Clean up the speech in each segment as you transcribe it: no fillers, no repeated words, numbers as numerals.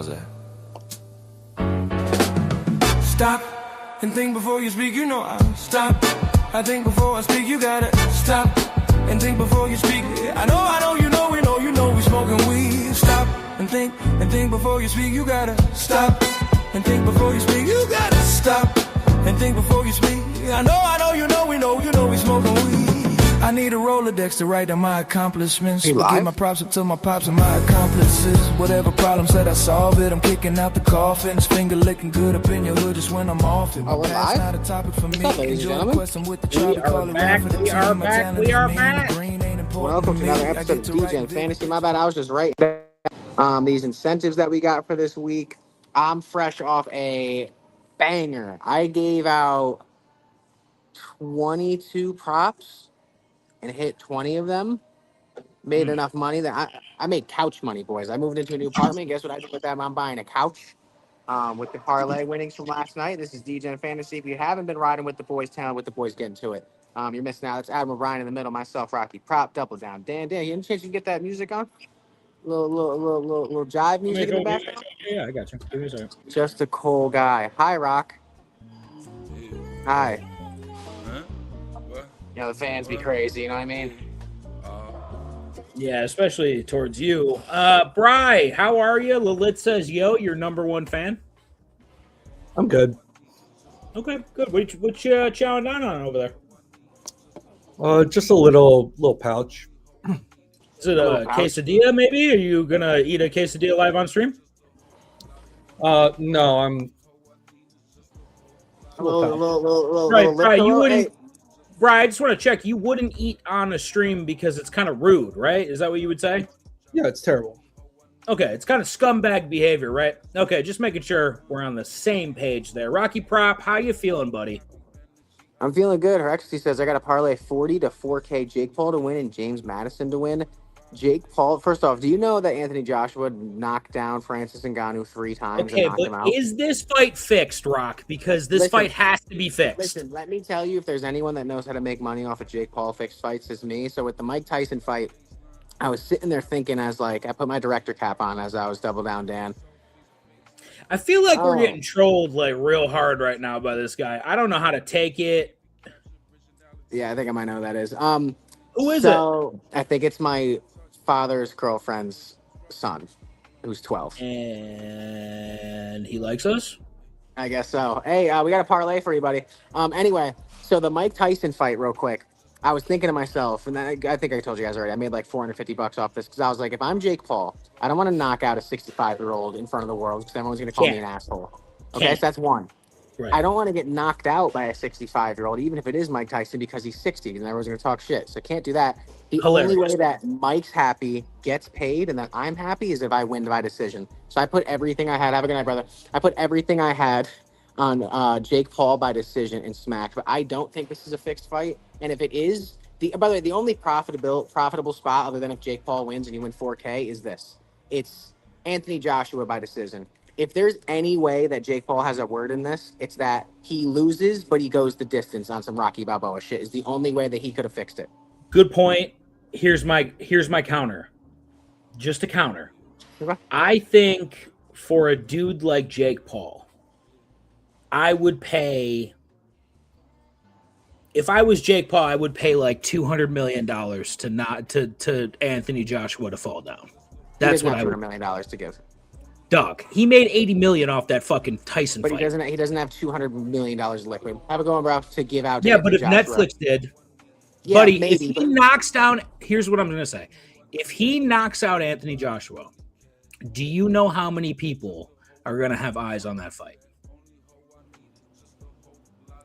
Pause. Stop and think before you speak. You know I stop. I think before I speak. You gotta stop and think before you speak. I know, you know we smoking weed. Stop and think before you speak. You gotta stop and think before you speak. You gotta stop and think before you speak. I know, you know we smoking weed. I need a Rolodex to write down my accomplishments. Give my props up to my pops and my accomplices. Whatever problem said I solve it. I'm kicking out the coffins. Finger licking good up in your hood just when I'm off it. Oh, we're live? Not a topic for me. Ladies and gentlemen. We are back. Welcome to another episode of DJ and Fantasy. My bad, I was just writing down these incentives that we got for this week. I'm fresh off a banger. I gave out 22 props and hit 20 of them. Made enough money that I made couch money, boys. I moved into a new apartment. Guess what I did with that? I'm buying a couch with the parlay winnings from last night. This is DJ and Fantasy. If you haven't been riding with the boys, telling with the boys getting to it. You're missing out. It's Admiral Brian in the middle, myself, Rocky Prop, double down. Dan, you any chance you can get that music on? Little jive music in the background? Yeah, I got you. Give me a second. Just a cool guy. Hi, Rock. Hi. Huh? What? You know, the fans be crazy, you know what I mean? Yeah, especially towards you. Bri, how are you? Lilith says, yo, your number one fan. I'm good. Okay, good. What you chowing down on over there? Just a little pouch. Is it a quesadilla, maybe? Are you going to eat a quesadilla live on stream? No, I'm... Right, you wouldn't... Bri, I just want to check. You wouldn't eat on a stream because it's kind of rude, right? Is that what you would say? Yeah, it's terrible. Okay, it's kind of scumbag behavior, right? Okay, just making sure we're on the same page there. Rocky Prop, how you feeling, buddy? I'm feeling good. Her ecstasy says I got to parlay 40 to 4K Jake Paul to win and James Madison to win. Jake Paul, first off, do you know that Anthony Joshua knocked down Francis Ngannou 3 times and knocked him out? Is this fight fixed, Rock? Because this fight has to be fixed. Listen, let me tell you, if there's anyone that knows how to make money off of Jake Paul fixed fights, it's me. So with the Mike Tyson fight, I was sitting there thinking I put my director cap on as I was double down, Dan. I feel like we're getting trolled like real hard right now by this guy. I don't know how to take it. Yeah, I think I might know who that is. Who is it? I think it's my father's girlfriend's son, who's 12. And he likes us? I guess so. Hey, we got a parlay for you, buddy. Anyway, so the Mike Tyson fight, real quick. I was thinking to myself, and I think I told you guys already, I made like $450 off this because I was like, if I'm Jake Paul, I don't want to knock out a 65-year-old in front of the world because everyone's going to call me an asshole. Okay, so that's one. Right. I don't want to get knocked out by a 65-year-old, even if it is Mike Tyson, because he's 60 and everyone's going to talk shit. So can't do that. The only way that Mike's happy, gets paid, and that I'm happy is if I win by decision. So I put everything I had. Have a good night, brother. I put everything I had on Jake Paul by decision and smack. But I don't think this is a fixed fight. And if it is, by the way, the only profitable spot other than if Jake Paul wins and you win 4K is this. It's Anthony Joshua by decision. If there's any way that Jake Paul has a word in this, it's that he loses, but he goes the distance on some Rocky Balboa shit. Is the only way that he could have fixed it. Good point. Here's my counter. Just a counter. Okay. I think for a dude like Jake Paul, I would pay. If I was Jake Paul, I would pay like $200 million to Anthony Joshua to fall down. That's what I would. $200 million to give. Doug, he made $80 million off that fucking Tyson fight. But he doesn't have $200 million liquid. Have a go, bro, to give out. Yeah, but if Netflix did, yeah, buddy, maybe, if he knocks down, here's what I'm going to say. If he knocks out Anthony Joshua, do you know how many people are going to have eyes on that fight?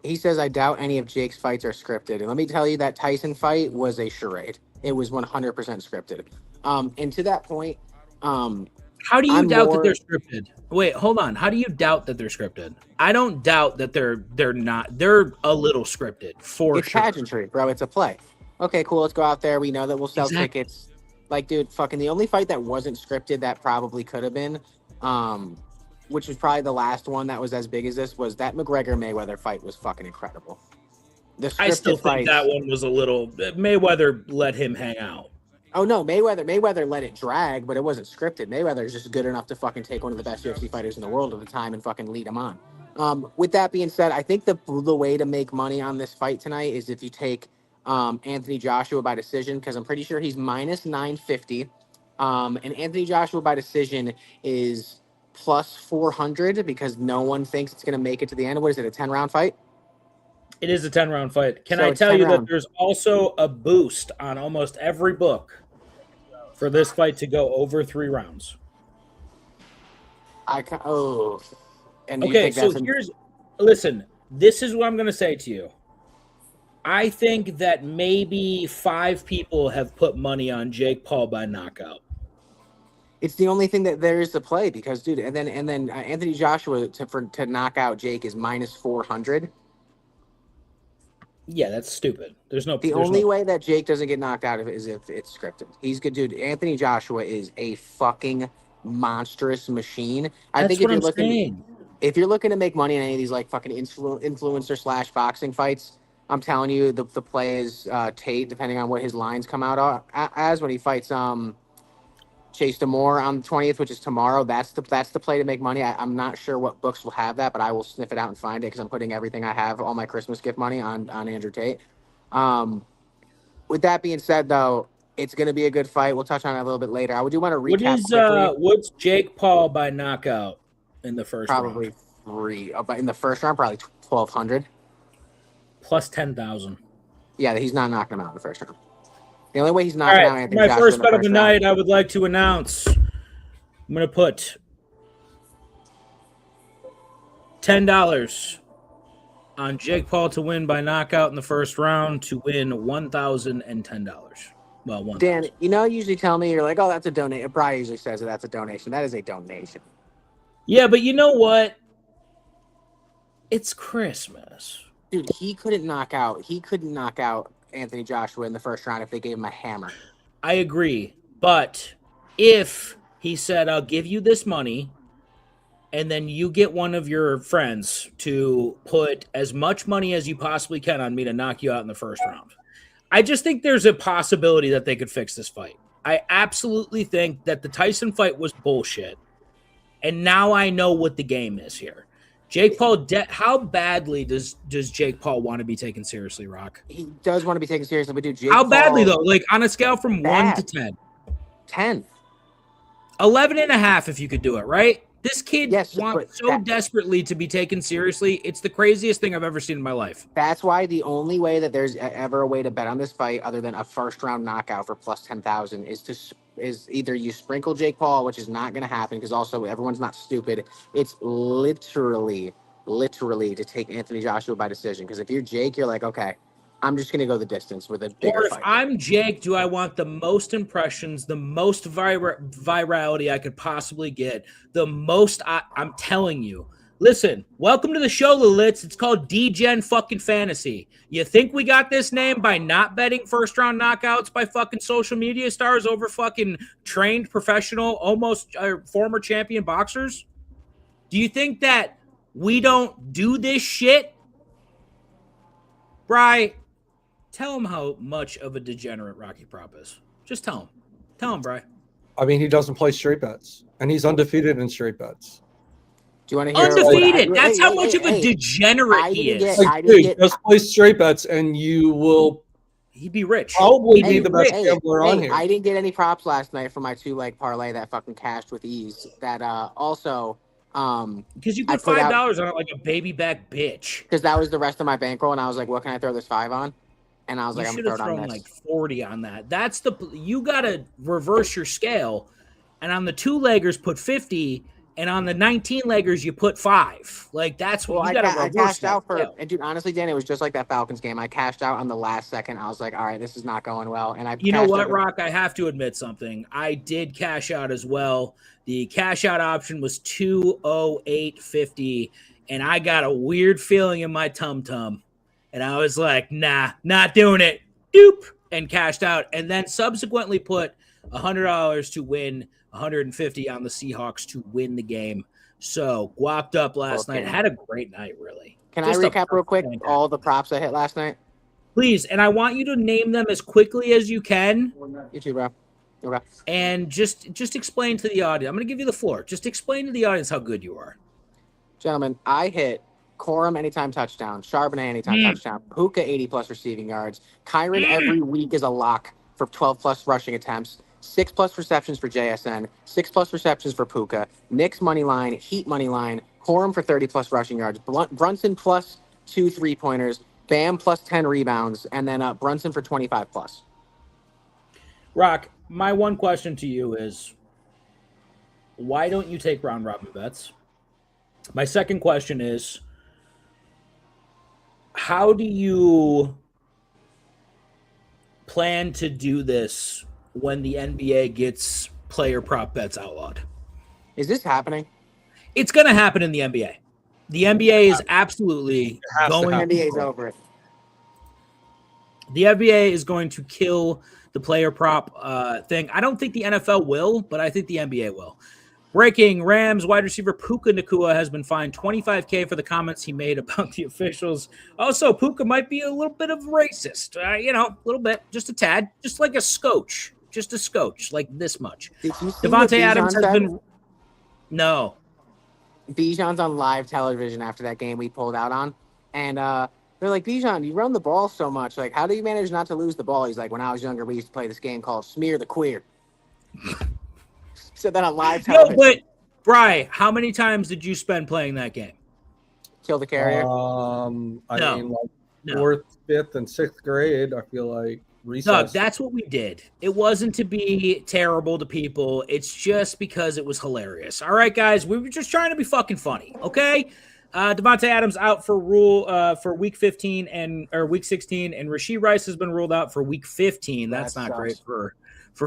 He says, I doubt any of Jake's fights are scripted. And let me tell you, that Tyson fight was a charade. It was 100% scripted. And to that point, how do you doubt that they're scripted? Wait, hold on. How do you doubt that they're scripted? I don't doubt that they're not. They're a little scripted for it's sure. It's pageantry, bro. It's a play. Okay, cool. Let's go out there. We know that we'll sell tickets. Like, dude, fucking the only fight that wasn't scripted that probably could have been, which was probably the last one that was as big as this, was that McGregor-Mayweather fight was fucking incredible. I still think that one was a little... Mayweather let him hang out. Oh no, Mayweather let it drag, but it wasn't scripted. Mayweather's just good enough to fucking take one of the best UFC fighters in the world at the time and fucking lead him on. With that being said, I think the way to make money on this fight tonight is if you take Anthony Joshua by decision, because I'm pretty sure he's minus 950. And Anthony Joshua by decision is plus 400 because no one thinks it's going to make it to the end. What is it, a 10-round fight? It is a 10-round fight. Can I tell you that there's also a boost on almost every book for this fight to go over 3 rounds? Okay, so listen, this is what I'm going to say to you. I think that maybe 5 people have put money on Jake Paul by knockout. It's the only thing that there is to play because, dude, and then Anthony Joshua to knock out Jake is minus 400. Yeah, that's stupid. There's no. The only way that Jake doesn't get knocked out is if it's scripted. He's good, dude. Anthony Joshua is a fucking monstrous machine. I think if you're looking to make money in any of these like fucking influencer / boxing fights, I'm telling you the play is Tate, depending on what his lines come out as when he fights Chase Damore on the 20th, which is tomorrow. That's the play to make money. I'm not sure what books will have that, but I will sniff it out and find it because I'm putting everything I have, all my Christmas gift money on Andrew Tate. With that being said, though, it's going to be a good fight. We'll touch on it a little bit later. I do want to recap quickly. What's Jake Paul by knockout in the first round? Probably 3. But in the first round, probably 1,200. Plus 10,000. Yeah, he's not knocking him out in the first round. The only way he's knocking out Anthony Joshua. My first bet of the night, I would like to announce. I'm going to put $10 on Jake Paul to win by knockout in the first round to win $1,010. Well, $1,000. Dan, you usually tell me you're like, oh, that's a donation. Brian usually says that that's a donation. That is a donation. Yeah, but you know what? It's Christmas. Dude, he couldn't knock out Anthony Joshua in the first round if they gave him a hammer. I agree. But if he said, I'll give you this money, and then you get one of your friends to put as much money as you possibly can on me to knock you out in the first round, I just think there's a possibility that they could fix this fight. I absolutely think that the Tyson fight was bullshit. And now I know what the game is here. Jake Paul, how badly does Jake Paul want to be taken seriously, Rock? He does want to be taken seriously, but dude, how badly though? Like on a scale from 1 to 10? 10. 11.5 if you could do it, right? This kid wants so desperately to be taken seriously. It's the craziest thing I've ever seen in my life. That's why the only way that there's ever a way to bet on this fight other than a first round knockout for plus 10,000 is either you sprinkle Jake Paul, which is not going to happen because also everyone's not stupid. It's literally to take Anthony Joshua by decision. Because if you're Jake, you're like, okay, I'm just going to go the distance with a bigger Or if fight. I'm Jake, do I want the most impressions, the most virality I could possibly get, the most I'm telling you. Listen, welcome to the show, Lilith. It's called D-Gen fucking Fantasy. You think we got this name by not betting first-round knockouts by fucking social media stars over fucking trained professional, almost former champion boxers? Do you think that we don't do this shit? Bri, tell him how much of a degenerate Rocky Prop is. Just tell him. Tell him, Bri. I mean, he doesn't play straight bets, and he's undefeated in straight bets. Do you want to hear undefeated? That's how much of a degenerate he is. Just play straight bets, and you will. He'd be rich. Probably be the best gambler on here. I didn't get any props last night for my 2-leg parlay that fucking cashed with ease. That also. Because you put $5 on it like a baby back bitch. Because that was the rest of my bankroll, and I was like, "What can I throw this 5 on?" And I was like, "I'm gonna throw it on this." Like 40 on that. That's you gotta reverse your scale, and on the 2-leggers put 50, and on the 19-leggers you put 5. Like that's what you gotta reverse. I cashed out and dude, honestly, Dan, it was just like that Falcons game. I cashed out on the last second. I was like, "All right, this is not going well." And you know what, Rock? I have to admit something. I did cash out as well. The cash out option was 208.50, and I got a weird feeling in my tum-tum. And I was like, nah, not doing it. Doop, and cashed out. And then subsequently put $100 to win $150 on the Seahawks to win the game. So guapped up last night. Had a great night, really. Can I recap real quick all the props I hit last night? Please, and I want you to name them as quickly as you can. You too, bro. Okay. And just explain to the audience. I'm going to give you the floor. Just explain to the audience how good you are. Gentlemen, I hit Corum anytime touchdown, Charbonnet anytime touchdown, Puka 80+ receiving yards. Kyron every week is a lock for 12+ rushing attempts, 6+ receptions for JSN, 6+ receptions for Puka, Knicks money line, Heat money line, Corum for 30+ rushing yards, Brunson plus 2 3-pointers, Bam plus 10 rebounds, and then Brunson for 25+. Rock, my one question to you is, why don't you take round robin bets? My second question is, how do you plan to do this when the NBA gets player prop bets outlawed? Is this happening? It's going to happen in the NBA. The NBA is absolutely going. The NBA is over it. The NBA is going to kill the player prop thing. I don't think the NFL will, but I think the NBA will. Breaking: Rams wide receiver Puka Nacua has been fined $25,000 for the comments he made about the officials. Also, Puka might be a little bit of racist. A little bit, just a tad, just like a scotch, like this much. Devontae Adams has been. No. Bijan's on live television after that game we pulled out on, and they're like, Bijan, you run the ball so much. Like, how do you manage not to lose the ball? He's like, when I was younger, we used to play this game called Smear the Queer. Said that on live television. No, but Bri, how many times did you spend playing that game? Kill the Carrier. Fourth, 5th, and 6th grade. I feel like recess. No, that's what we did. It wasn't to be terrible to people. It's just because it was hilarious. All right, guys, we were just trying to be fucking funny. Okay. Devontae Adams out for week 15 or week 16, and Rashee Rice has been ruled out for week 15. That's not great for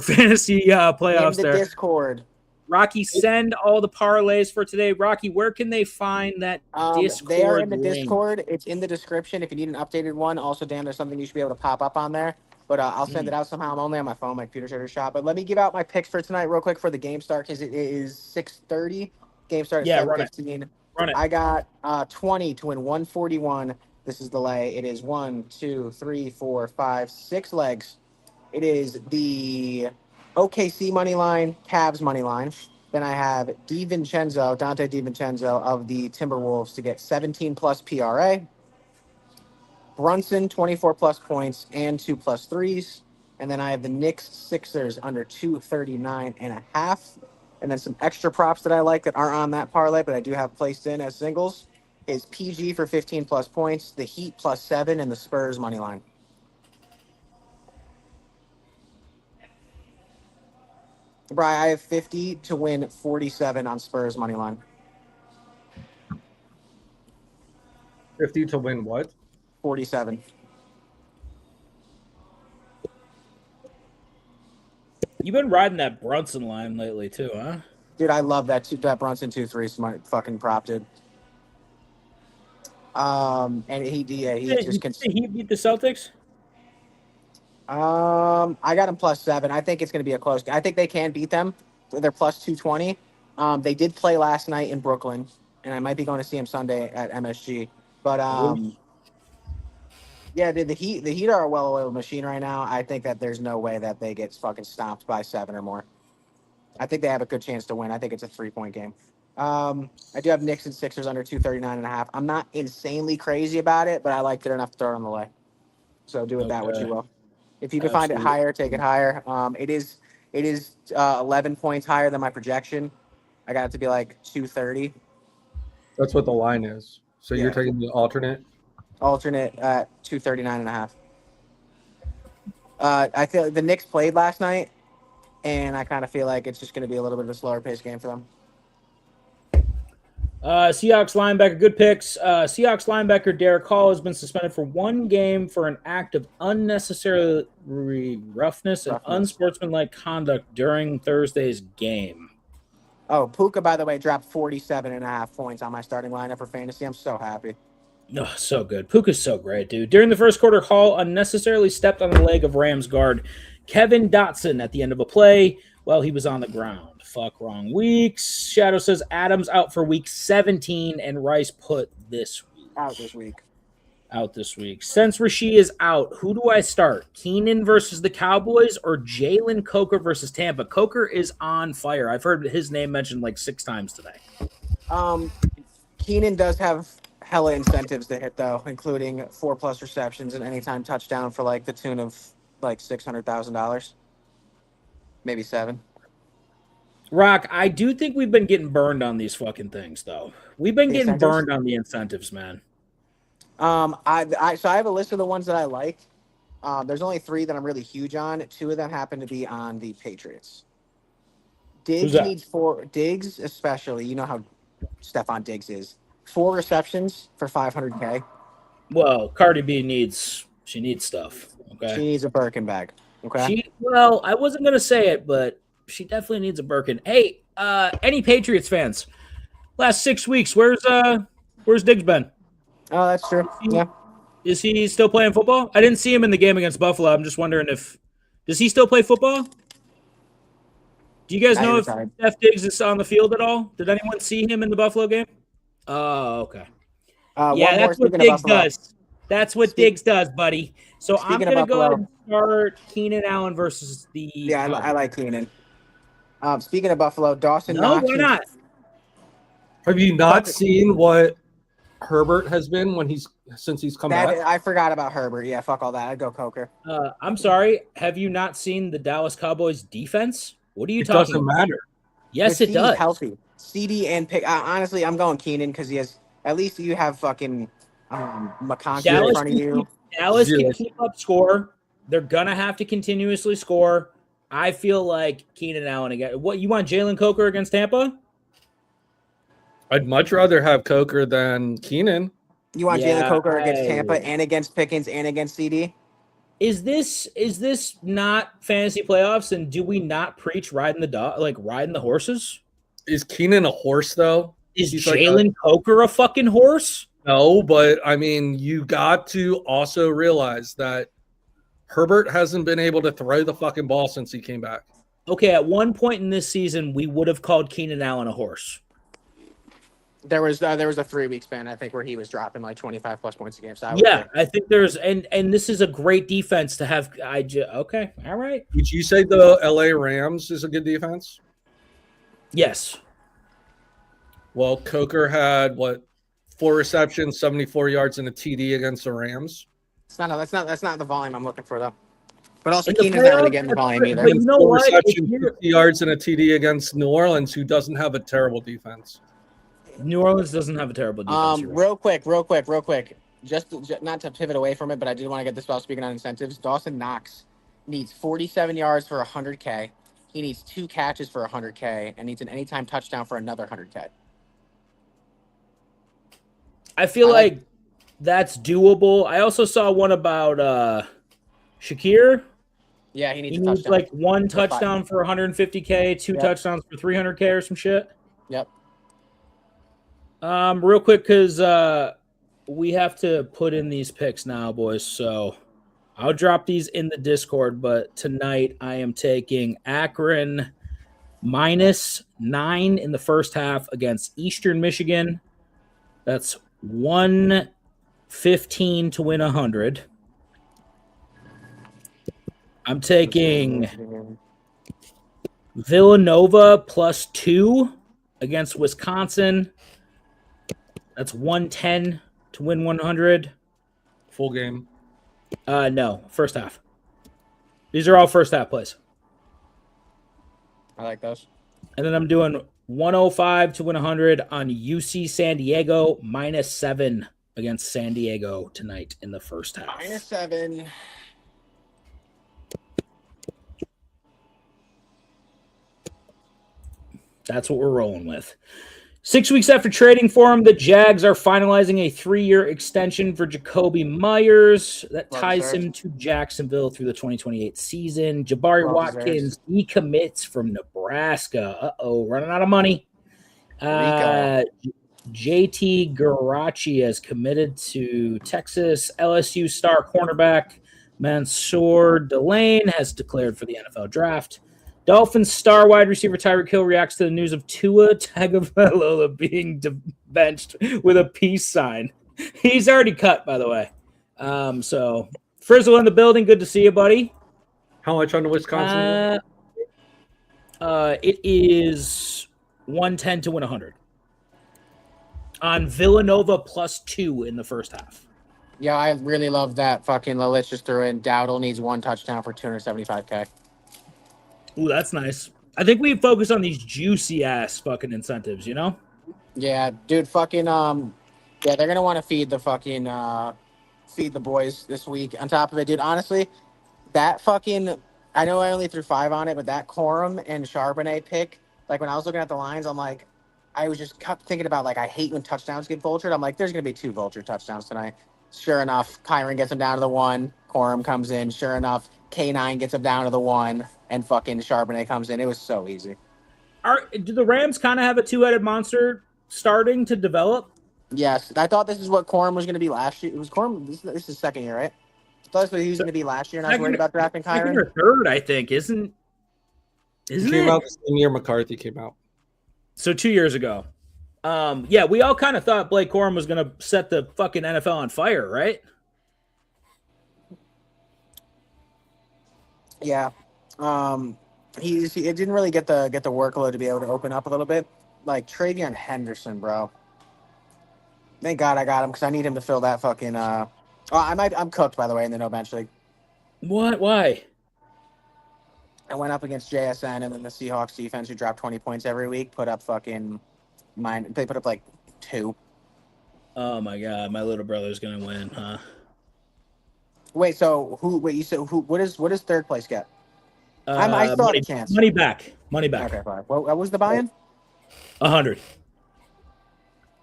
fantasy playoffs. There. Discord. Rocky, send all the parlays for today. Rocky, where can they find that Discord? They are in the link? Discord. It's in the description if you need an updated one. Also, Dan, there's something you should be able to pop up on there. But I'll send it out somehow. I'm only on my phone, my computer shutter shop. But let me give out my picks for tonight real quick for the game start because it is 6:30. Game start at 7:15. Run it. I got 20 to win 141. This is the lay. It is 1, 2, 3, 4, 5, 6 legs. It is the OKC money line, Cavs money line. Then I have Dante DiVincenzo of the Timberwolves to get 17+ PRA. Brunson, 24+ points and 2+ threes. And then I have the Knicks Sixers under 239.5. And then some extra props that I like that aren't on that parlay, but I do have placed in as singles, is PG for 15+ points, the Heat +7, and the Spurs money line. Brian, I have 50 to win 47 on Spurs money line. 50 to win what? 47. You've been riding that Brunson line lately too, huh? Dude, I love that Brunson 2-3 smart fucking prop, dude. And he just he beat the Celtics. I got him +7. I think it's going to be a close. I think they can beat them. They're +220. They did play last night in Brooklyn, and I might be going to see him Sunday at MSG. But yeah, dude, the Heat are a well-oiled machine right now. I think that there's no way that they get fucking stomped by 7 or more. I think they have a good chance to win. I think it's a 3-point game. I do have Knicks and Sixers under 239.5. I'm not insanely crazy about it, but I liked it enough to throw it on the lay. So do with that what you will. If you can find it higher, take it higher. It is 11 points higher than my projection. I got it to be like 230. That's what the line is. So you're taking the alternate? Alternate at 239.5. I feel the Knicks played last night, and I kind of feel like it's just going to be a little bit of a slower pace game for them. Seahawks linebacker, good picks. Seahawks linebacker Derek Hall has been suspended for 1 game for an act of unnecessary roughness and unsportsmanlike conduct during Thursday's game. Oh, Puka, by the way, dropped 47.5 points on my starting lineup for fantasy. I'm so happy. Oh, so good. Puka's so great, dude. During the first quarter, Hall unnecessarily stepped on the leg of Rams guard Kevin Dotson at the end of a play while he was on the ground. Fuck wrong weeks. Shadow says Adams out for week 17 and Rice put this week. Out this week. out this week. Since Rasheed is out, who do I start? Keenan versus the Cowboys or Jalen Coker versus Tampa? Coker is on fire. I've heard his name mentioned like 6 times today. Keenan does have hella incentives to hit, though, including 4+ receptions and anytime touchdown for like the tune of like $600,000, maybe 7. Rock, I do think we've been getting burned on these fucking things, though. We've been getting burned on the incentives, man. So I have a list of the ones that I like. There's only 3 that I'm really huge on. 2 of them happen to be on the Patriots. Diggs needs 4. Diggs, especially, you know how Stephon Diggs is. 4 receptions for $500K. Well, Cardi B needs stuff. Okay, she needs a Birkin bag. Okay. I wasn't gonna say it, but she definitely needs a Birkin. Hey, any Patriots fans? Last 6 weeks, where's Diggs been? Oh, that's true. Yeah. Is he still playing football? I didn't see him in the game against Buffalo. I'm just wondering does he still play football? Do you guys know if Steph Diggs is on the field at all? Did anyone see him in the Buffalo game? Oh, okay. Yeah, that's what Diggs does. That's what Diggs does, buddy. So I'm going to go ahead and start Keenan Allen versus the... Yeah, I like Keenan. Speaking of Buffalo, Dawson Knox... No, why not? Have you not seen what Herbert has been since he's come back? I forgot about Herbert. Yeah, fuck all that. I'd go Coker. I'm sorry. Have you not seen the Dallas Cowboys defense? What are you talking about? It doesn't matter. Yes, it does. Healthy. CD and pick. Honestly, I'm going Keenan because he has. At least you have fucking McConkey in front of you. Dallas can keep up score. They're gonna have to continuously score. I feel like Keenan Allen again. What you want? Jalen Coker against Tampa? I'd much rather have Coker than Keenan. You want Jalen Coker against Tampa and against Pickens and against CD? Is this not fantasy playoffs? And do we not preach riding the horses? Is Keenan a horse though? Is Jalen Coker a fucking horse? No, but I mean, you got to also realize that Herbert hasn't been able to throw the fucking ball since he came back. Okay, at one point in this season, we would have called Keenan Allen a horse. There was a 3-week span, I think, where he was dropping like 25+ points a game. So I think there's and this is a great defense to have. Okay, all right. Would you say the LA Rams is a good defense? Yes. Well, Coker had 4 receptions, 74 yards, and a TD against the Rams. That's not the volume I'm looking for though. But also Keenan's not really getting the volume either. But you know 4 receptions, 50 yards, and a TD against New Orleans, who doesn't have a terrible defense. New Orleans doesn't have a terrible defense. Real quick. Just not to pivot away from it, but I did want to get this while speaking on incentives. Dawson Knox needs 47 yards for $100K. He needs 2 catches for $100K and needs an anytime touchdown for another $100K. I feel like that's doable. I also saw one about Shakir. Yeah, he needs like 1 touchdown for $150K, 2 touchdowns for $300K or some shit. Yep. Real quick, because we have to put in these picks now, boys. So I'll drop these in the Discord. But tonight I am taking Akron -9 in the first half against Eastern Michigan. That's 115 to win 100. I'm taking Villanova +2 against Wisconsin. That's 110 to win 100. Full game? No, first half. These are all first half plays. I like those. And then I'm doing 105 to win 100 on UC San Diego -7 against San Diego tonight in the first half. -7. That's what we're rolling with. 6 weeks after trading for him, the Jags are finalizing a 3-year extension for Jacoby Myers. That ties him to Jacksonville through the 2028 season. Jabari Watkins decommits from Nebraska. Running out of money. JT Garachi has committed to Texas. LSU star cornerback Mansour Delane has declared for the NFL draft. Dolphins star wide receiver Tyreek Hill reacts to the news of Tua Tagovailoa being benched with a peace sign. He's already cut, by the way. So Frizzle in the building. Good to see you, buddy. How much on the Wisconsin? It is 110 to win 100 on Villanova +2 in the first half. Yeah, I really love that fucking Lilich just threw in. Dowdle needs 1 touchdown for $275K. Ooh, that's nice. I think we focus on these juicy ass fucking incentives, you know? Yeah, dude, fucking yeah, they're gonna want to feed the fucking feed the boys this week. On top of it, dude, honestly, that fucking I know I only threw 5 on it, but that Corum and Charbonnet pick, like when I was looking at the lines, I'm like, I was just kept thinking about like I hate when touchdowns get vultured. I'm like, there's gonna be 2 vulture touchdowns tonight. Sure enough, Kyron gets him down to the 1. Corum comes in. Sure enough, K9 gets him down to the 1, and fucking Charbonnet comes in. It was so easy. Do the Rams kind of have a 2-headed monster starting to develop? Yes, I thought this is what Corum was going to be last year. It was Corum. This is his second year, right? I thought this was what he was going to be last year, and I was worried about drafting Second Kyron. or third, I think, isn't It came out the same year McCarthy came out. So 2 years ago. Yeah, we all kind of thought Blake Corum was going to set the fucking NFL on fire, right? Yeah, he didn't really get the workload to be able to open up a little bit. Like Travion Henderson, bro. Thank God I got him because I need him to fill that fucking. I'm cooked by the way in the no bench league. What? Why? I went up against JSN and then the Seahawks defense who dropped 20 points every week put up fucking mine. They put up like 2. Oh my God, my little brother's gonna win, huh? Wait, so who? Wait, you said who? What does third place get? I still have a chance. Money back. Money back. Okay, fine. What was the buy-in? 100.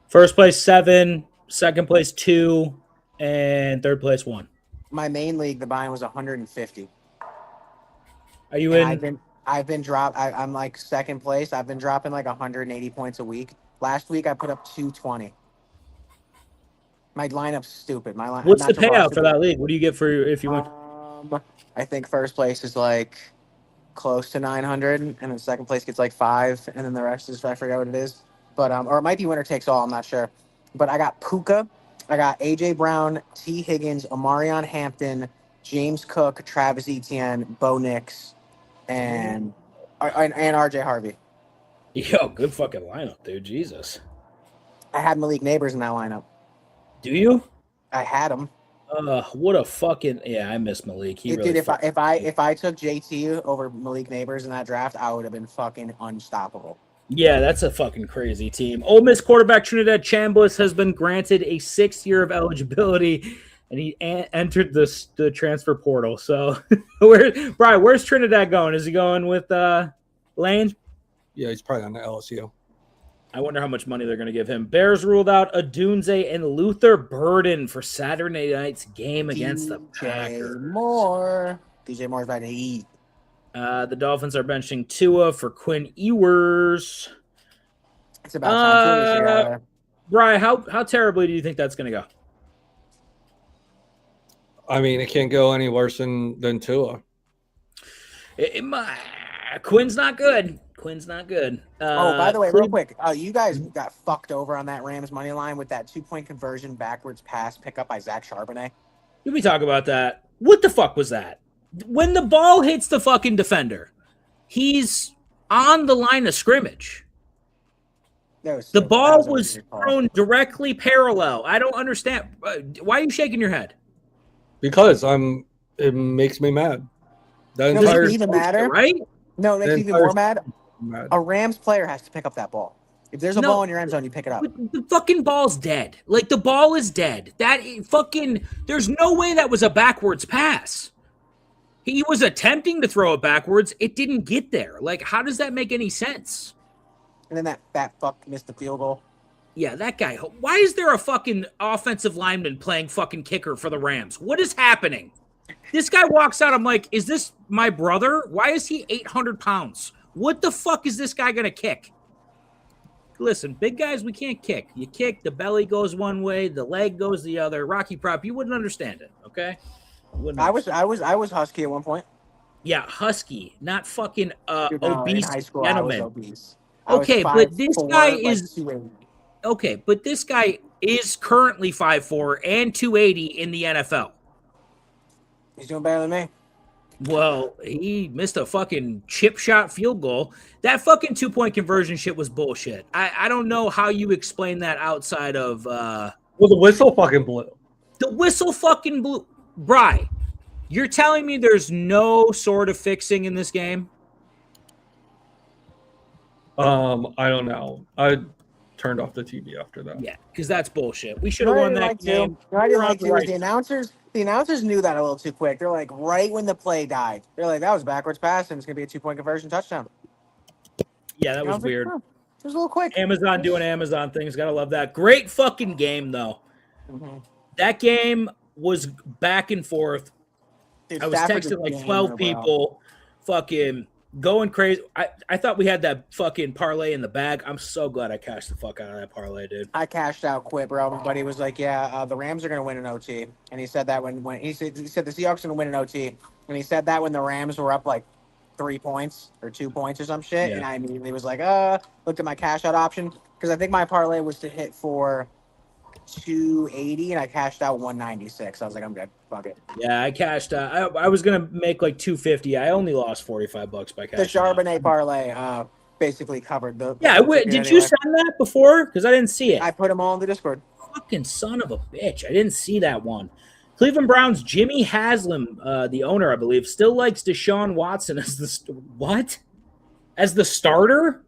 First place 7, second place 2, and third place 1. My main league, the buy-in was 150. Are you And in? I've been dropped. I'm like second place. I've been dropping like 180 points a week. Last week I put up 220. My lineup's stupid. My line. What's the payout for that league? What do you get for if you win? I think first place is like close to 900, and then second place gets like 5, and then the rest is I forget what it is. But or it might be winner takes all. I'm not sure. But I got Puka, I got AJ Brown, T Higgins, Omarion Hampton, James Cook, Travis Etienne, Bo Nix, and RJ Harvey. Yo, good fucking lineup, dude. Jesus. I had Malik Neighbors in that lineup. Do you? I had him. What a fucking I miss Malik. He really Dude, if I took JT over Malik Neighbors in that draft, I would have been fucking unstoppable. Yeah, that's a fucking crazy team. Ole Miss quarterback Trinidad Chambliss has been granted a 6th year of eligibility, and he entered the transfer portal. So, where's Trinidad going? Is he going with Lane? Yeah, he's probably on the LSU. I wonder how much money they're going to give him. Bears ruled out Adunze and Luther Burden for Saturday night's game against the Packers. DJ Moore's about to eat. The Dolphins are benching Tua for Quinn Ewers. It's about time. Brian, how terribly do you think that's going to go? I mean, it can't go any worse than Tua. Quinn's not good. Quinn's not good. By the way, real quick, you guys got fucked over on that Rams money line with that 2-point conversion backwards pass pickup by Zach Charbonnet. Did we talk about that? What the fuck was that? When the ball hits the fucking defender, he's on the line of scrimmage. The ball was thrown directly parallel. I don't understand. Why are you shaking your head? Because it makes me mad. That doesn't even matter, right? No, it makes me even more mad. A Rams player has to pick up that ball. If there's a ball in your end zone, you pick it up. The fucking ball's dead. Like, the ball is dead. There's no way that was a backwards pass. He was attempting to throw it backwards. It didn't get there. Like, how does that make any sense? And then that fat fuck missed the field goal. Yeah, that guy. Why is there a fucking offensive lineman playing fucking kicker for the Rams? What is happening? This guy walks out. I'm like, is this my brother? Why is he 800 pounds? What the fuck is this guy going to kick? Listen, big guys, we can't kick. You kick, the belly goes one way, the leg goes the other. Rocky Prop, you wouldn't understand it, okay? I was husky at one point. Yeah, husky, not fucking In obese high school, gentleman. I was obese. Okay, but this guy is okay, but this guy is currently 5'4" and 280 in the NFL. He's doing better than me. Well, he missed a fucking chip shot field goal. That fucking 2-point conversion shit was bullshit. I don't know how you explain that outside of Well, the whistle fucking blew. the whistle fucking blew. Bri, you're telling me there's no sort of fixing in this game? I don't know. I turned off the TV after that. Yeah, because that's bullshit. We should have won that game. I didn't We're on like the to. right The announcers knew that a little too quick. They're like, right when the play died, they're like, that was backwards pass and it's gonna be a 2-point conversion touchdown. Yeah, that And I was like, weird. oh, it was a little quick. Amazon doing Amazon things. Gotta love that. Great fucking game, though. Mhm. That game was back and forth. Dude, I was Stafford's a texting like gamer, 12 bro. people, fucking going crazy. I thought we had that fucking parlay in the bag. I'm so glad I cashed the fuck out of that parlay, dude. I cashed out quick, bro. Everybody was like, "Yeah, the Rams are going to win an OT," and he said that when he said the Seahawks are going to win an OT, and he said that when the Rams were up like 3 points or 2 points or some shit, Yeah. and I immediately was like, looked at my cash out option because I think my parlay was to hit for 280, and I cashed out 196. I was like, I'm good, fuck it. Yeah, I cashed. I was gonna make like 250. I only lost $45 by The cashing out. Charbonnet parlay basically covered the. Yeah, did you send that before? Because I didn't see it. I put them all in the Discord. Fucking son of a bitch! I didn't see that one. Cleveland Browns Jimmy Haslam, the owner, I believe, still likes Deshaun Watson as the starter.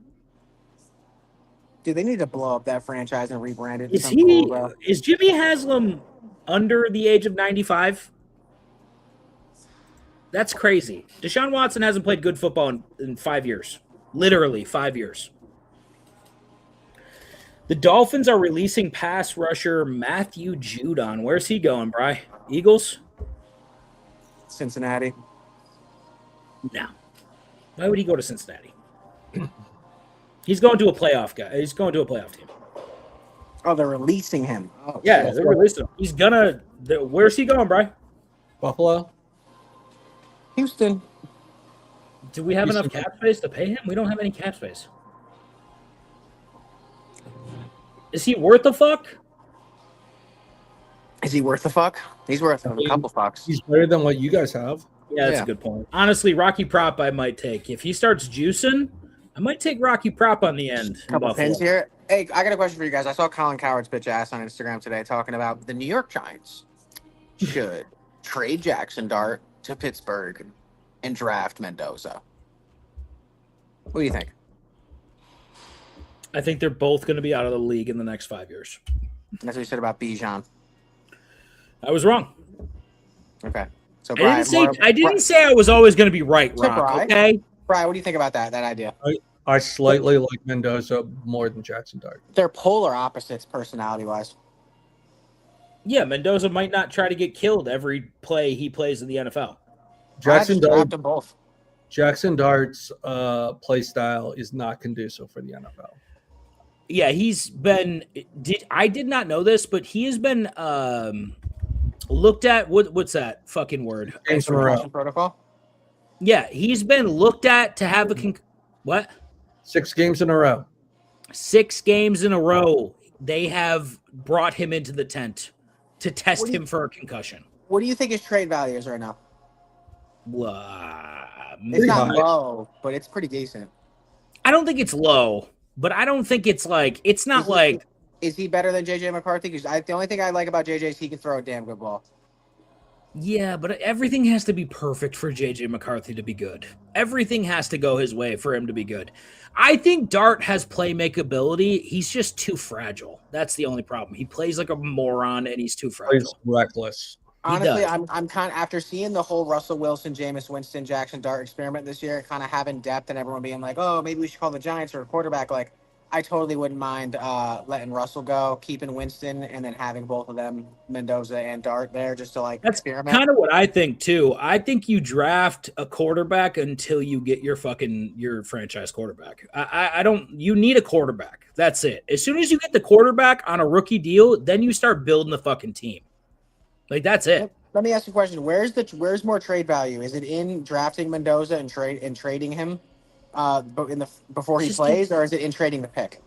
Dude, they need to blow up that franchise and rebrand it. Is Jimmy Haslam under the age of 95? That's crazy. Deshaun Watson hasn't played good football in 5 years. Literally 5 years. The Dolphins are releasing pass rusher Matthew Judon. Where's he going, Bri? Eagles? Cincinnati. No. Why would he go to Cincinnati? He's going to a playoff guy. He's going to a playoff team. Oh, they're releasing him. Oh, Yeah, shit. they're releasing him. He's gonna. Where's he going, Bri? Buffalo? Houston. Do we have enough cap space to pay him? We don't have any cap space. Is he worth a fuck? Is he worth the fuck? He's worth a couple fucks. He's better than what you guys have. Yeah, that's a good point. Honestly, Rocky Prop I might take. If he starts juicing, I might take Rocky Prop on the end. Couple pins here. Hey, I got a question for you guys. I saw Colin Coward's bitch ass on Instagram today talking about the New York Giants should trade Jackson Dart to Pittsburgh and draft Mendoza. What do you think? I think they're both going to be out of the league in the next 5 years. That's what you said about Bijan. I was wrong. Okay. So I didn't say I was always going to be right, So, Rock. Brian- Okay. Brian, what do you think about that idea? I slightly like Mendoza more than Jackson Dart. They're polar opposites personality-wise. Yeah, Mendoza might not try to get killed every play he plays in the NFL. Jackson draft Dart, them both. Jackson Dart's play style is not conducive for the NFL. Yeah, he's been. I did not know this, but he has been looked at. What's that fucking word? Games in a row. Concussion protocol. Yeah, he's been looked at to have what? 6 games in a row. 6 games in a row. They have brought him into the tent to test him for a concussion. What do you think his trade value is right now? It's Pretty not high. low, but it's pretty decent. I don't think it's low, but I don't think it's like it's not like. Is he better than JJ McCarthy? Because the only thing I like about JJ is he can throw a damn good ball. Yeah, but everything has to be perfect for JJ McCarthy to be good. Everything has to go his way for him to be good. I think Dart has playmaking ability. He's just too fragile. That's the only problem. He plays like a moron and he's too He's fragile. reckless. Honestly, does. I'm kind of after seeing the whole Russell Wilson, Jameis Winston, Jackson Dart experiment this year, kind of having depth and everyone being like, oh, maybe we should call the Giants for a quarterback. Like, I totally wouldn't mind letting Russell go, keeping Winston, and then having both of them, Mendoza and Dart, there just to like That's experiment. kind of what I think too. I think you draft a quarterback until you get your franchise quarterback. I don't. You need a quarterback. That's it. As soon as you get the quarterback on a rookie deal, then you start building the fucking team. Like that's it. Let me ask you a question. Where's more trade value? Is it in drafting Mendoza and trading him, before he Just plays, or is it in trading the pick?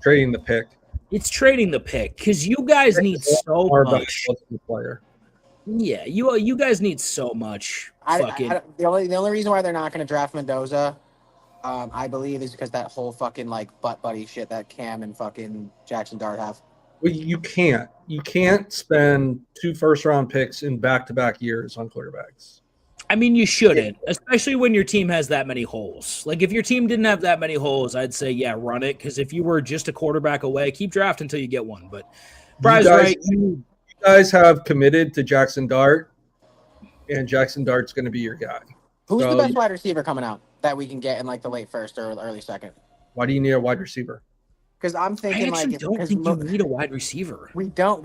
Trading the pick. It's trading the pick because you guys need so much. Player. Yeah, you guys need so much. The only reason why they're not going to draft Mendoza, I believe, is because that whole fucking like butt buddy shit that Cam and fucking Jackson Dart have. Well, you can't spend 2 first-round picks in back-to-back years on quarterbacks. I mean, you shouldn't, especially when your team has that many holes. Like, if your team didn't have that many holes, I'd say, yeah, run it. Because if you were just a quarterback away, keep drafting until you get one. But Bry's right. You guys have committed to Jackson Dart, and Jackson Dart's going to be your guy. Who's the best wide receiver coming out that we can get in like the late first or early second? Why do you need a wide receiver? Because I'm thinking I don't think you need a wide receiver. We don't.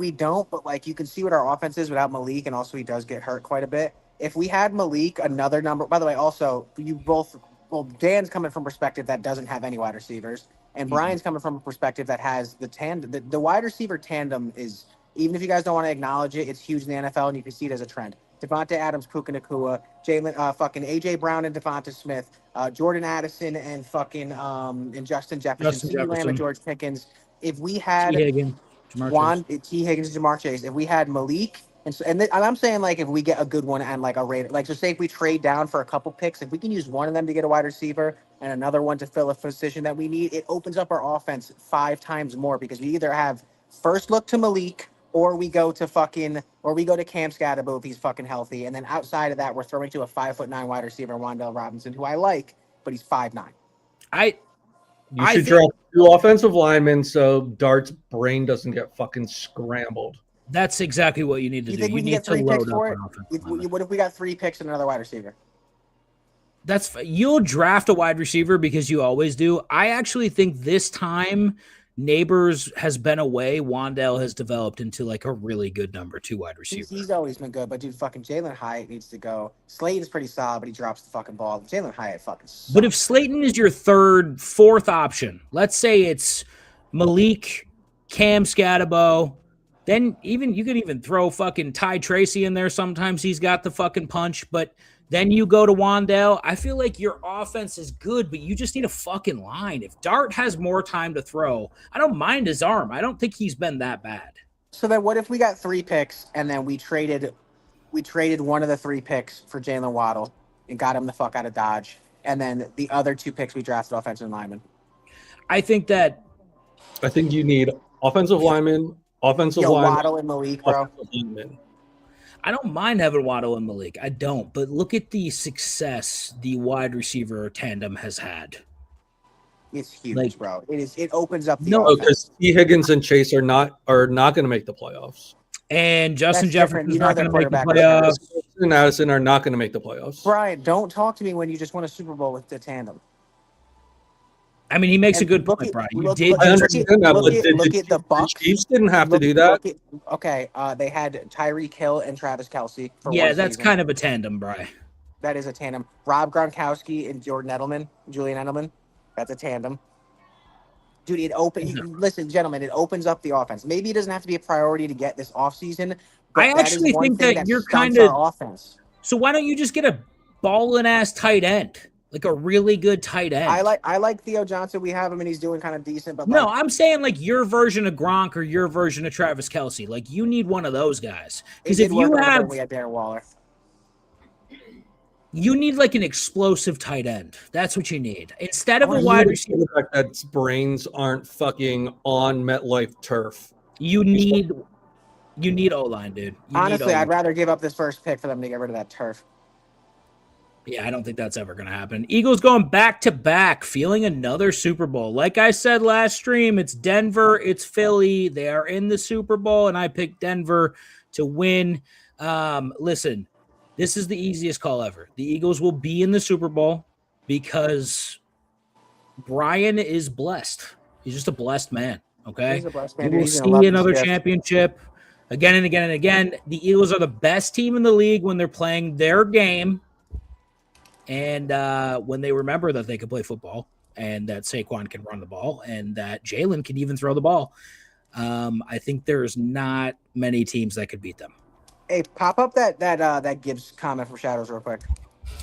But like you can see what our offense is without Malik, and also he does get hurt quite a bit. If we had Malik, another number. By the way, also you both. Well, Dan's coming from a perspective that doesn't have any wide receivers, and Brian's coming from a perspective that has the tandem. The wide receiver tandem is, even if you guys don't want to acknowledge it, it's huge in the NFL, and you can see it as a trend. Devontae Adams, Puka Nacua, Jalen, fucking AJ Brown and Devonta Smith, Jordan Addison and fucking and Justin Jefferson, CeeDee Lamb and George Pickens. If we had T. Higgins and Jamar Chase, if we had Malik, and I'm saying like if we get a good one and like a rate, like so say if we trade down for a couple picks, if we can use one of them to get a wide receiver and another one to fill a position that we need, it opens up our offense 5 times more because we either have first look to Malik, or we go to Cam Scatterbo if he's fucking healthy. And then outside of that, we're throwing to a 5'9" wide receiver, Wan'Dale Robinson, who I like, but he's 5'9". You should draft 2 offensive linemen so Dart's brain doesn't get fucking scrambled. That's exactly what you need to do. You need to load up. What if we got 3 picks and another wide receiver? You'll draft a wide receiver because you always do. I actually think this time Neighbors has been away. Wan'Dale has developed into like a really good number 2 wide receiver. He's always been good, but dude, fucking Jalen Hyatt needs to go. Slayton's pretty solid, but he drops the fucking ball. Jalen Hyatt fucking sucks. But if Slayton is your 3rd, 4th option, let's say it's Malik, Cam Scatterbo, then you could even throw fucking Ty Tracy in there. Sometimes he's got the fucking punch, but then you go to Wan'Dale. I feel like your offense is good, but you just need a fucking line. If Dart has more time to throw, I don't mind his arm. I don't think he's been that bad. So then what if we got 3 picks and then we traded one of the 3 picks for Jalen Waddle and got him the fuck out of Dodge, and then the other 2 picks we drafted offensive linemen? I think you need offensive linemen, Waddle and Malik, bro. I don't mind having Waddle and Malik. I don't. But look at the success the wide receiver tandem has had. It's huge, bro. It opens up the offense. Because T. Higgins and Chase are not going to make the playoffs. And Justin Jefferson's not going to make the playoffs. And Addison are not going to make the playoffs. Brian, don't talk to me when you just won a Super Bowl with the tandem. I mean, he makes a good point, Brian. Look at the Bucs. Chiefs didn't have to do that. They had Tyreek Hill and Travis Kelce. Yeah, that's kind of a tandem, Brian. That is a tandem. Rob Gronkowski and Julian Edelman. That's a tandem. Dude, listen, gentlemen, it opens up the offense. Maybe it doesn't have to be a priority to get this offseason. I actually think that you're kind of offense. So why don't you just get a ballin' ass tight end? Like a really good tight end. I like Theo Johnson. We have him and he's doing kind of decent. But no, I'm saying like your version of Gronk or your version of Travis Kelce. Like you need one of those guys. Because if you have, we had Darren Waller. You need like an explosive tight end. That's what you need instead of a wide receiver. That brains aren't fucking on MetLife turf. You need O-line, dude. Honestly, I'd rather give up this first pick for them to get rid of that turf. Yeah, I don't think that's ever going to happen. Eagles going back-to-back, feeling another Super Bowl. Like I said last stream, it's Denver, it's Philly. They are in the Super Bowl, and I picked Denver to win. Listen, this is the easiest call ever. The Eagles will be in the Super Bowl because Brian is blessed. He's just a blessed man, okay? He's a blessed man. We'll see another championship again and again and again. The Eagles are the best team in the league when they're playing their game. And when they remember that they can play football and that Saquon can run the ball and that Jalen can even throw the ball, I think there's not many teams that could beat them. Hey, pop up that Gibbs comment from Shadows real quick.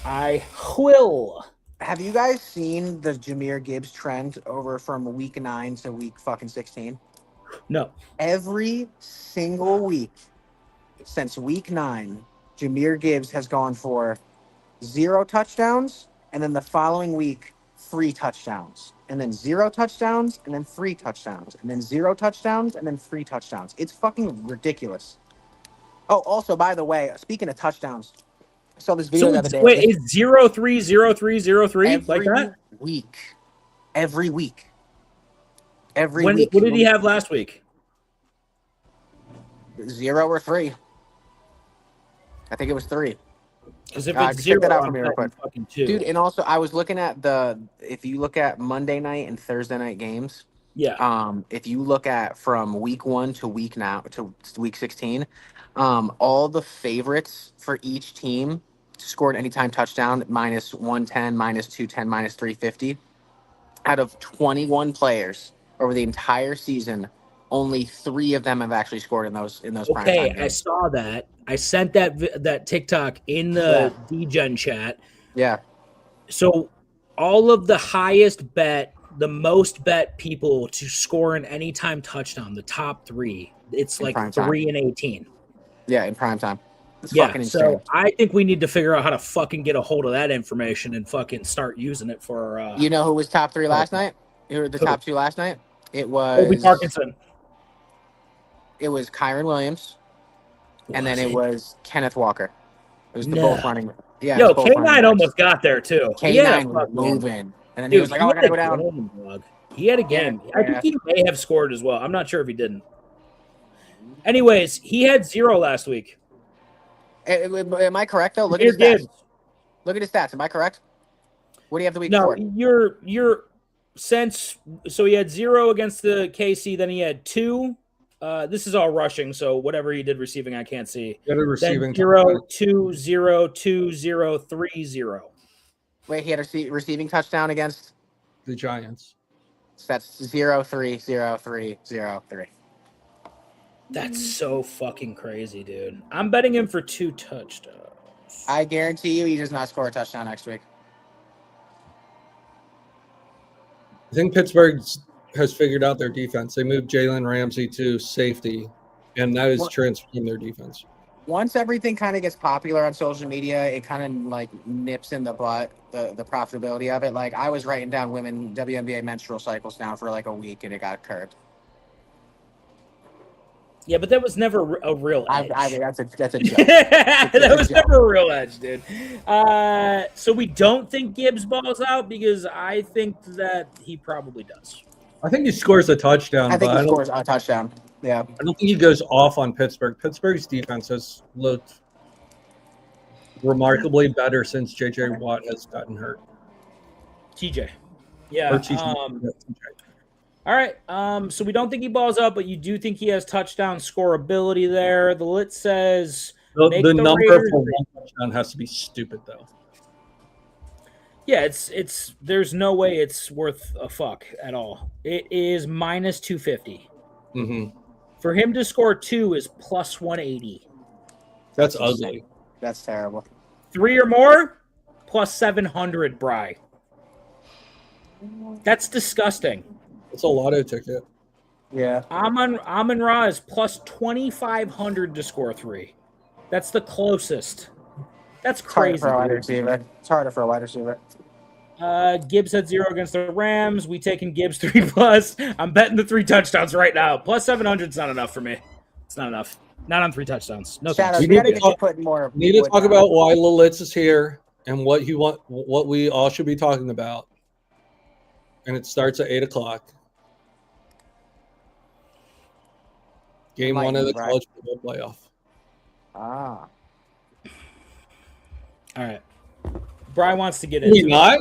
I will. Have you guys seen the Jahmyr Gibbs trend over from week 9 to week fucking 16? No. Every single week since week 9, Jahmyr Gibbs has gone for 0 touchdowns, and then the following week, 3 touchdowns, and then 0 touchdowns, and then 3 touchdowns, and then 0 touchdowns, and then 3 touchdowns. It's fucking ridiculous. Oh, also, by the way, speaking of touchdowns, I saw this video So the other day. wait, it's 0-3-0-3-0-3 like that? Week. Every week. Every When, week. what did he have last week? 0 or 3. I think it was 3. Because if check it's 0, that out for I'm me real betting quick. fucking 2. Dude, and also I was looking at if you look at Monday night and Thursday night games, if you look at from week 1 to week 16, all the favorites for each team scored anytime touchdown minus 110, minus 210, minus 350. Out of 21 players over the entire season, only 3 of them have actually scored in those prime time Okay, games. I saw that. I sent that TikTok in the DGen chat. Yeah. So all of the the most bet people to score an anytime touchdown, the top 3, it's like 3 and 18. Yeah, in prime time. It's Yeah, fucking insane. so I think we need to figure out how to fucking get a hold of that information and fucking start using it for. You know who was top 3 last night? Who were the top 2 last night? It was Colby Parkinson. It was Kyron Williams, and then it was Kenneth Walker. It was the both running. Yeah. Yo, K9 almost got there too. K9 was moving, and then he was like, "Oh, I gotta go down." He had a game. I think he may have scored as well. I'm not sure if he didn't. Anyways, he had 0 last week. Am I correct though? Look at his stats. Look at his stats. Am I correct? What do you have the week before? No, you're since so he had 0 against the KC, then he had 2. This is all rushing, so whatever he did receiving, I can't see. Receiving 0, 2, 0, 2, 0, 3, 0. Wait, he had a receiving touchdown against the Giants. So that's 0, 3, 0, 3, 0, 3. That's so fucking crazy, dude. I'm betting him for 2 touchdowns. I guarantee you he does not score a touchdown next week. I think Pittsburgh has figured out their defense. They moved Jalen Ramsey to safety, and that is transforming their defense. Once everything kind of gets popular on social media, it kind of like nips in the butt, the profitability of it. Like I was writing down women WNBA menstrual cycles now for like a week, and it got curbed. Yeah, but that was never a real edge. That's a joke. That was never a real edge, dude. So we don't think Gibbs balls out because I think that he probably does. I think he scores a touchdown. I think he scores a touchdown. Yeah. I don't think he goes off on Pittsburgh. Pittsburgh's defense has looked remarkably better since J.J. Watt has gotten hurt. TJ. Yeah. All right. So we don't think he balls out, but you do think he has touchdown scoreability there. The lit says the number for one touchdown has to be stupid though. Yeah, it's there's no way it's worth a fuck at all. It is minus 250. Mm-hmm. For him to score 2 is plus 180. That's ugly. That's terrible. 3 or more, plus 700, Bry. That's disgusting. It's a lotto ticket. Yeah. Amon-Ra is plus 2,500 to score 3. That's the closest. That's crazy. It's harder for a wide receiver. Gibbs had 0 against the Rams. We taking Gibbs 3+. I'm betting the 3 touchdowns right now. Plus 700 is not enough for me. It's not enough. Not on 3 touchdowns. No thanks. We need to talk about why Lalitz is here and what we all should be talking about. And it starts at 8:00. Game 1 of the college football playoff. Ah. All right. Bry wants to get into it. Not?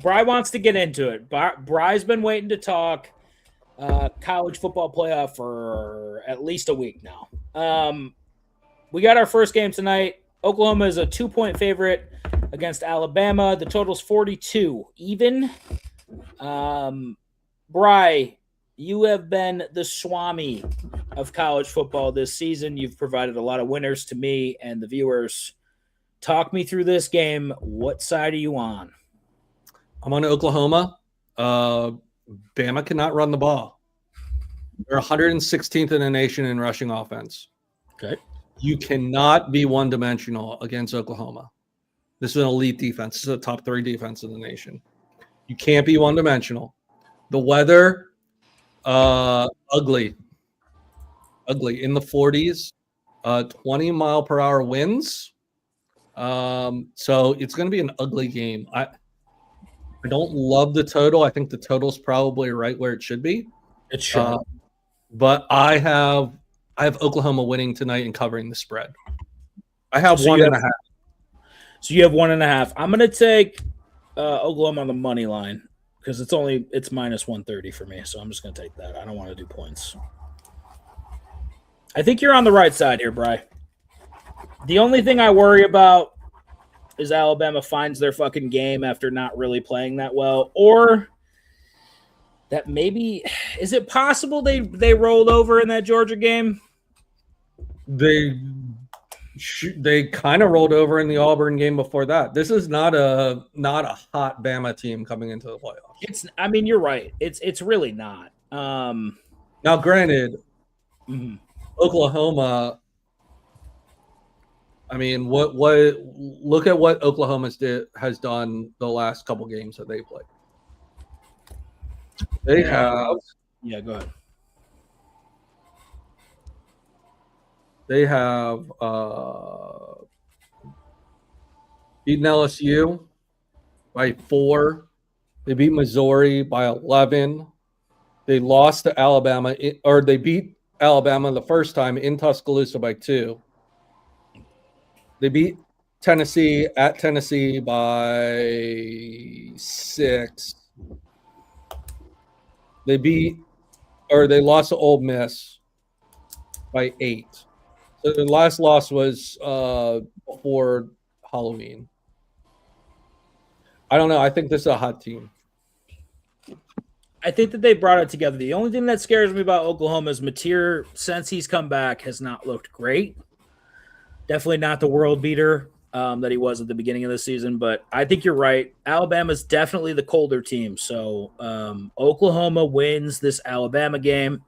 Bry wants to get into it. Bry's been waiting to talk college football playoff for at least a week now. We got our first game tonight. Oklahoma is a 2-point favorite against Alabama. The total's 42. Even. Bry, you have been the Swami of college football this season. You've provided a lot of winners to me and the viewers. Talk me through this game. What side are you on? I'm on Oklahoma. Bama cannot run the ball. They're 116th in the nation in rushing offense. Okay. You cannot be one-dimensional against Oklahoma. This is an elite defense. This is a top 3 defense in the nation. You can't be one-dimensional. The weather, ugly in the 40s, 20-mile-per-hour winds. So it's going to be an ugly game. I don't love the total. I think the total's probably right where it should be. It should. But I have Oklahoma winning tonight and covering the spread. I have So 1.5. So you have 1.5. I'm going to take Oklahoma on the money line because it's minus 130 for me. So I'm just going to take that. I don't want to do points. I think you're on the right side here, Bri. The only thing I worry about is Alabama finds their fucking game after not really playing that well, or that maybe is it possible they rolled over in that Georgia game? They kind of rolled over in the Auburn game before that. This is not a hot Bama team coming into the playoffs. You're right. It's really not. Now, granted, Oklahoma. I mean, what look at what Oklahoma has done the last couple games that they played. They have. Yeah, go ahead. They have beaten LSU by 4. They beat Missouri by 11. They lost to Alabama, or they beat Alabama the first time in Tuscaloosa by 2. They beat Tennessee at Tennessee by 6. They lost to Ole Miss by 8. So the last loss was before Halloween. I don't know. I think this is a hot team. I think that they brought it together. The only thing that scares me about Oklahoma is Mateer, since he's come back, has not looked great. Definitely not the world beater that he was at the beginning of the season, but I think you're right. Alabama's definitely the colder team. So Oklahoma wins this Alabama game.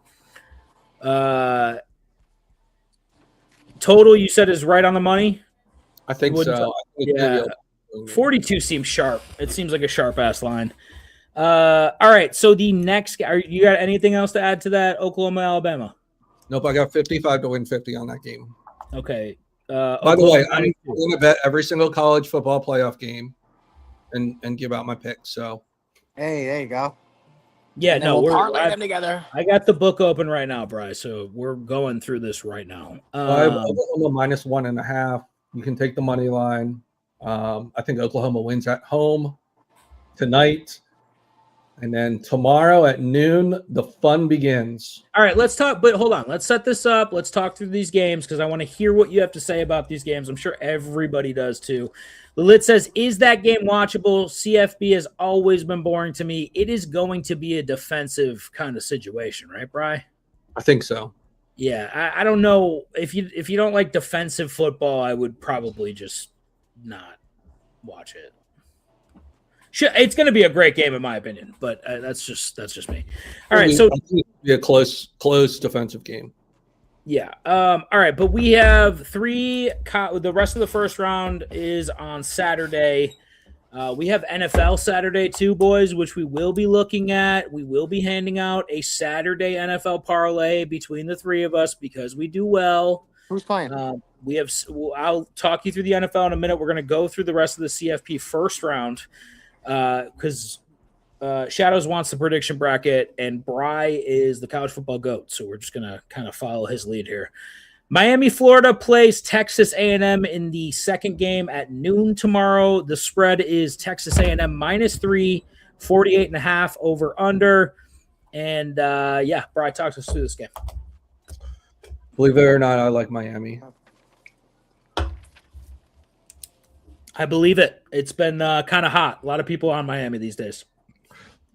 Total, you said, is right on the money? I think so. Yeah. 42 seems sharp. It seems like a sharp-ass line. All right, so the next – you got anything else to add to that, Oklahoma, Alabama? Nope, I got 55 to win 50 on that game. Okay. By the way, I'm going to bet every single college football playoff game and give out my picks. So, hey, there you go. Yeah, no, we'll parlay them together. I got the book open right now, Bryce. So we're going through this right now. I have Oklahoma minus 1.5. You can take the money line. I think Oklahoma wins at home tonight. And then tomorrow at noon, the fun begins. All right, let's talk. But hold on. Let's set this up. Let's talk through these games because I want to hear what you have to say about these games. I'm sure everybody does too. Lilit says, is that game watchable? CFB has always been boring to me. It is going to be a defensive kind of situation, right, Bri? I think so. Yeah, I don't know. If you don't like defensive football, I would probably just not watch it. It's going to be a great game in my opinion, but that's just me. All right, so it'll be a close defensive game. Yeah. All right, but we have the rest of the first round is on Saturday. We have NFL Saturday too, boys, which we will be looking at. We will be handing out a Saturday NFL parlay between the three of us because we do well. Who's playing? I'll talk you through the NFL in a minute. We're going to go through the rest of the CFP first round. Because Shadows wants the prediction bracket and Bry is the college football GOAT. So we're just going to kind of follow his lead here. Miami, Florida plays Texas A&M in the second game at noon tomorrow. The spread is Texas A&M -3, 48.5 over under. And Bry talks us through this game. Believe it or not, I like Miami. I believe it. It's been kind of hot. A lot of people on Miami these days.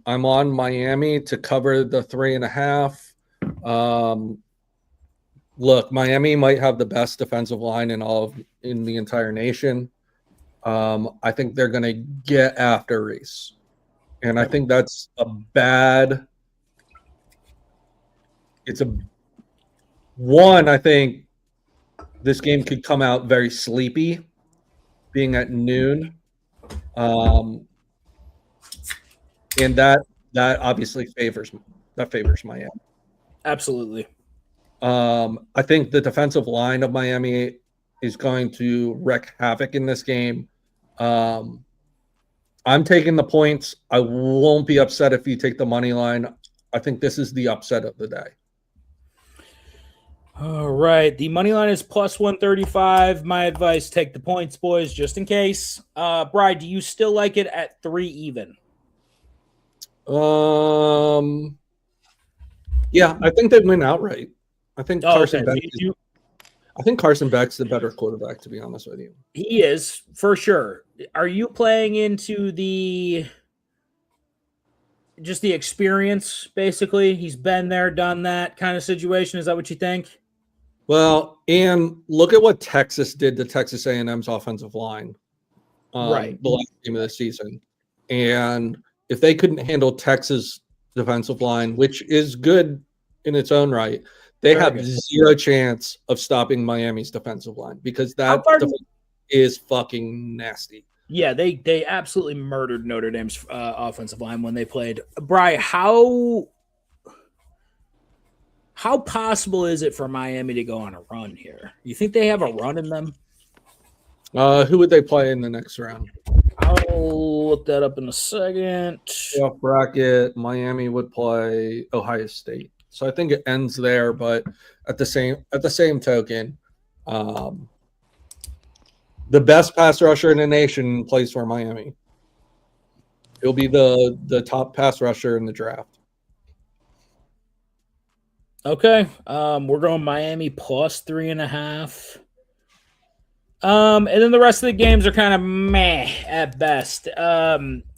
I'm on Miami to cover the 3.5. Look, Miami might have the best defensive line in the entire nation. I think they're going to get after Reese, and I think that's a bad I think this game could come out very sleepy, being at noon. And that obviously favors Miami. Absolutely. I think the defensive line of Miami is going to wreak havoc in this game. I'm taking the points. I won't be upset if you take the money line. I think this is the upset of the day. All right. The money line is plus 135. My advice, take the points, boys, just in case. Bri, do you still like it at 3 even? Yeah, I think they win outright. I think Carson Beck. Okay. I think Carson Beck's the better quarterback, to be honest with you. He is, for sure. Are you playing into just the experience, basically? He's been there, done that kind of situation. Is that what you think? Well, and look at what Texas did to Texas A&M's offensive line. Right. The last game of the season. And if they couldn't handle Texas' defensive line, which is good in its own right, they have zero chance of stopping Miami's defensive line because that is fucking nasty. Yeah, they absolutely murdered Notre Dame's offensive line when they played. Bri, how possible is it for Miami to go on a run here? You think they have a run in them? Who would they play in the next round? I'll look that up in a second. Playoff bracket, Miami would play Ohio State. So I think it ends there, but at the same token, the best pass rusher in the nation plays for Miami. He'll be the top pass rusher in the draft. Okay. We're going Miami plus 3.5. And then the rest of the games are kind of meh at best.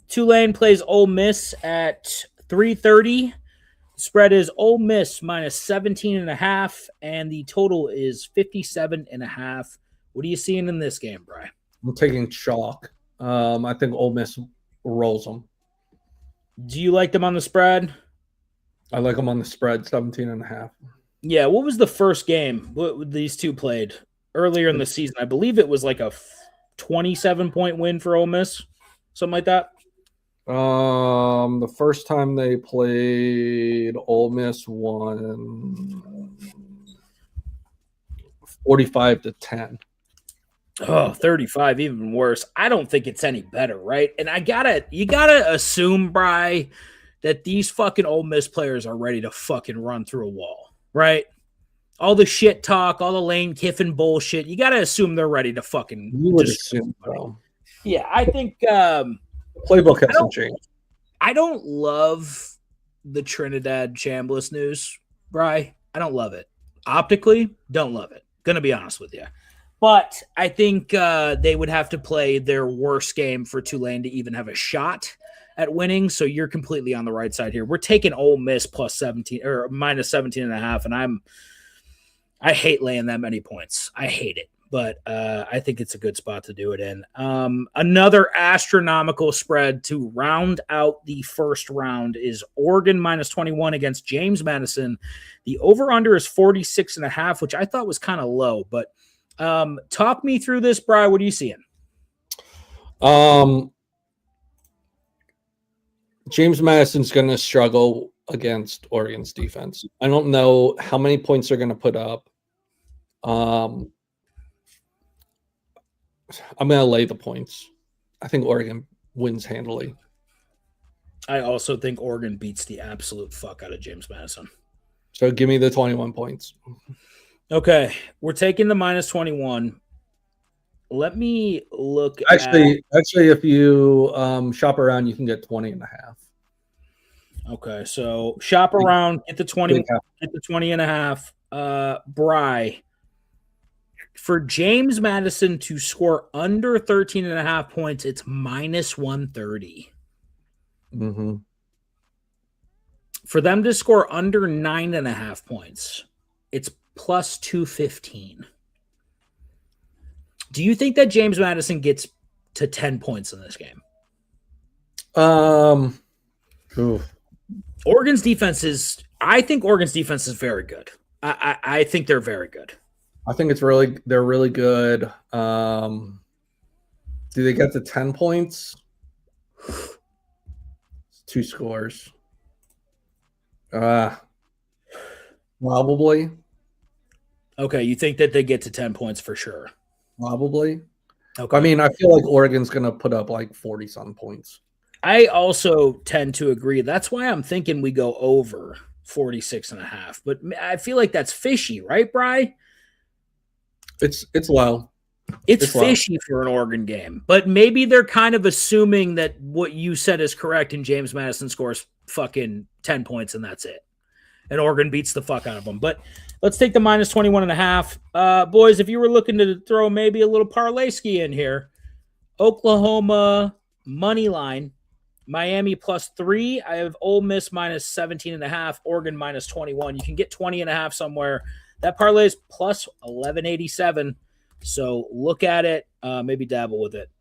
Tulane plays Ole Miss at 3:30. Spread is Ole Miss minus 17.5, and the total is 57.5. What are you seeing in this game, Brian? I'm taking chalk. I think Ole Miss rolls them. Do you like them on the spread? I like them on the spread, 17.5. Yeah, what was the first game these two played earlier in the season? I believe it was like a 27-point win for Ole Miss, something like that. The first time they played, Ole Miss won 45-10. Oh, 35, even worse. I don't think it's any better, right? And you gotta assume, Bri, that these fucking Ole Miss players are ready to fucking run through a wall, right? All the shit talk, all the Lane Kiffin bullshit. You gotta assume they're ready to fucking. You would assume, bro. Yeah, I think. Playbook hasn't changed. I don't love the Trinidad Chambliss news, Bri. I don't love it. Optically, don't love it. Gonna be honest with you. But I think they would have to play their worst game for Tulane to even have a shot at winning. So you're completely on the right side here. We're taking Ole Miss plus 17 or minus 17.5, and I hate laying that many points. I hate it. But I think it's a good spot to do it in. Another astronomical spread to round out the first round is Oregon minus 21 against James Madison. The over-under is 46.5, which I thought was kind of low. But talk me through this, Bri. What are you seeing? James Madison's going to struggle against Oregon's defense. I don't know how many points they're going to put up. I'm going to lay the points. I think Oregon wins handily. I also think Oregon beats the absolute fuck out of James Madison. So give me the 21 points. Okay. We're taking the minus 21. Let me look Actually, if you shop around, you can get 20.5. Okay. So shop around, get the 20.5. Bri. For James Madison to score under 13.5 points, it's minus 130. Mm-hmm. For them to score under 9.5 points, it's plus 215. Do you think that James Madison gets to 10 points in this game? Oregon's defense is. I think Oregon's defense is very good. I think they're very good. I think they're really good. Do they get to 10 points? 2 scores. Probably. Okay, you think that they get to 10 points for sure? Probably. Okay. I mean, I feel like Oregon's going to put up like 40-some points. I also tend to agree. That's why I'm thinking we go over 46.5. But I feel like that's fishy, right, Bri? It's low. It's fishy for an Oregon game. But maybe they're kind of assuming that what you said is correct and James Madison scores fucking 10 points and that's it. And Oregon beats the fuck out of them. But let's take the minus 21.5. Boys, if you were looking to throw maybe a little parlay ski in here, Oklahoma money line, Miami +3. I have Ole Miss minus 17.5, Oregon minus 21. You can get 20.5 somewhere. That parlay is plus 1187. So look at it, maybe dabble with it.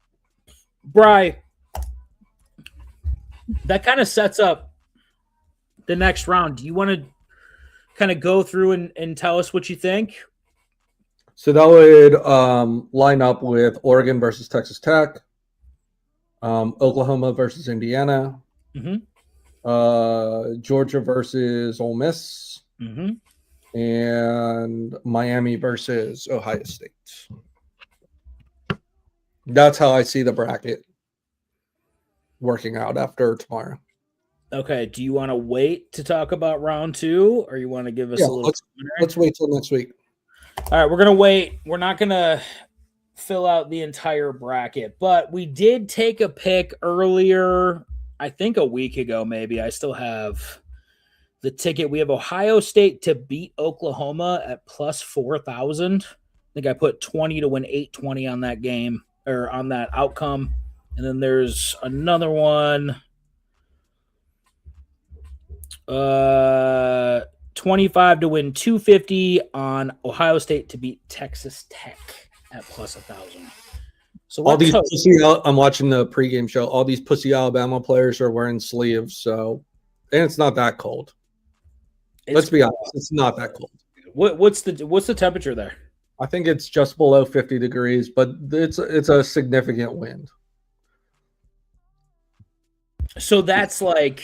Bri, that kind of sets up the next round. Do you want to kind of go through and tell us what you think? So that would line up with Oregon versus Texas Tech, Oklahoma versus Indiana, Georgia versus Ole Miss, and Miami versus Ohio State. That's how I see the bracket working out after tomorrow. Okay. Do you want to wait to talk about round 2, or you want to give us a little? Let's wait till next week. All right, we're gonna wait. We're not gonna fill out the entire bracket, but we did take a pick earlier. I think a week ago, maybe. I still have the ticket. We have Ohio State to beat Oklahoma at plus 4,000. I think I put 20 to win 820 on that game or on that outcome. And then there's another one. 25 to win 250 on Ohio State to beat Texas Tech at plus 1,000. So all these I'm watching the pregame show. All these pussy Alabama players are wearing sleeves, so and it's not that cold. Let's be honest, it's not that cold. What's the temperature there? I think it's just below 50 degrees, but it's a significant wind. So that's like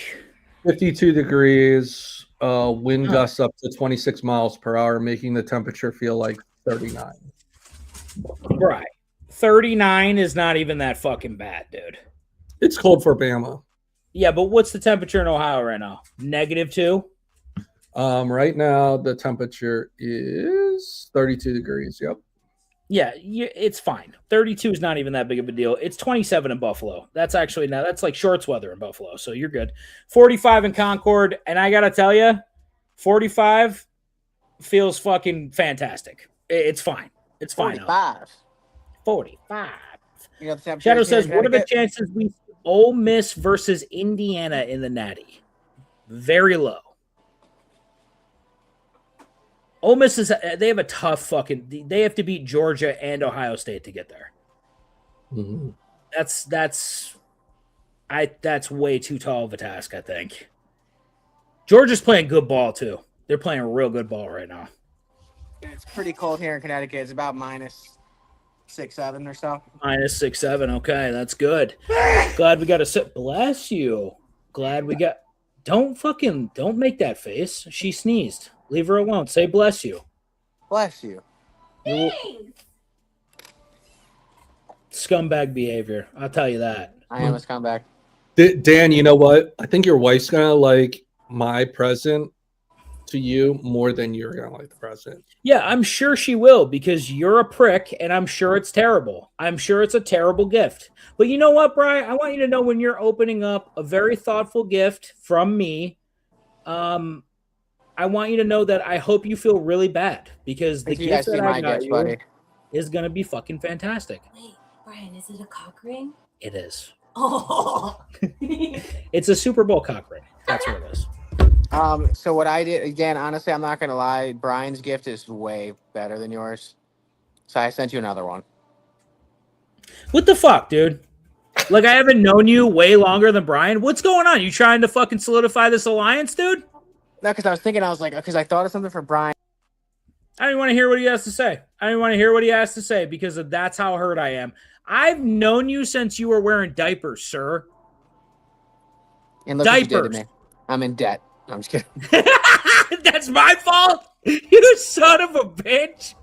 52 degrees, wind gusts up to 26 miles per hour, making the temperature feel like 39. Right. 39 is not even that fucking bad, dude. It's cold for Bama. Yeah, but what's the temperature in Ohio right now? -2? Right now, the temperature is 32 degrees. Yep. Yeah, it's fine. 32 is not even that big of a deal. It's 27 in Buffalo. That's actually now that's like shorts weather in Buffalo, so you're good. 45 in Concord, and I gotta tell you, 45 feels fucking fantastic. It's fine. It's fine. 45. You know, the Shadow says, what are the chances we see Ole Miss versus Indiana in the Natty? Very low. Ole Miss they have a tough fucking. They have to beat Georgia and Ohio State to get there. Mm-hmm. That's way too tall of a task, I think. Georgia's playing good ball too. They're playing a real good ball right now. It's pretty cold here in Connecticut. It's about -6-7 or so. -6-7. Okay, that's good. Glad we got a sit. Bless you. Glad we got. Don't make that face. She sneezed. Leave her alone. Say bless you. Bless you. Scumbag behavior. I'll tell you that. I am a scumbag. Dan, you know what? I think your wife's gonna like my present to you more than you're gonna like the present. Yeah, I'm sure she will because you're a prick and I'm sure it's terrible. I'm sure it's a terrible gift. But you know what, Bri? I want you to know when you're opening up a very thoughtful gift from me, I want you to know that I hope you feel really bad because the gift that I got you is going to be fucking fantastic. Wait, Brian, is it a cock ring? It is. Oh. It's a Super Bowl cock ring. That's what it is. So what I did, again, honestly, I'm not going to lie. Brian's gift is way better than yours. So I sent you another one. What the fuck, dude? Like, I haven't known you way longer than Brian. What's going on? You trying to fucking solidify this alliance, dude? No, because I was thinking, I was like, because I thought of something for Brian. I didn't want to hear what he has to say. I didn't want to hear what he has to say because that's how hurt I am. I've known you since you were wearing diapers, sir. And look what you did to me. I'm in debt. I'm just kidding. That's my fault? You son of a bitch.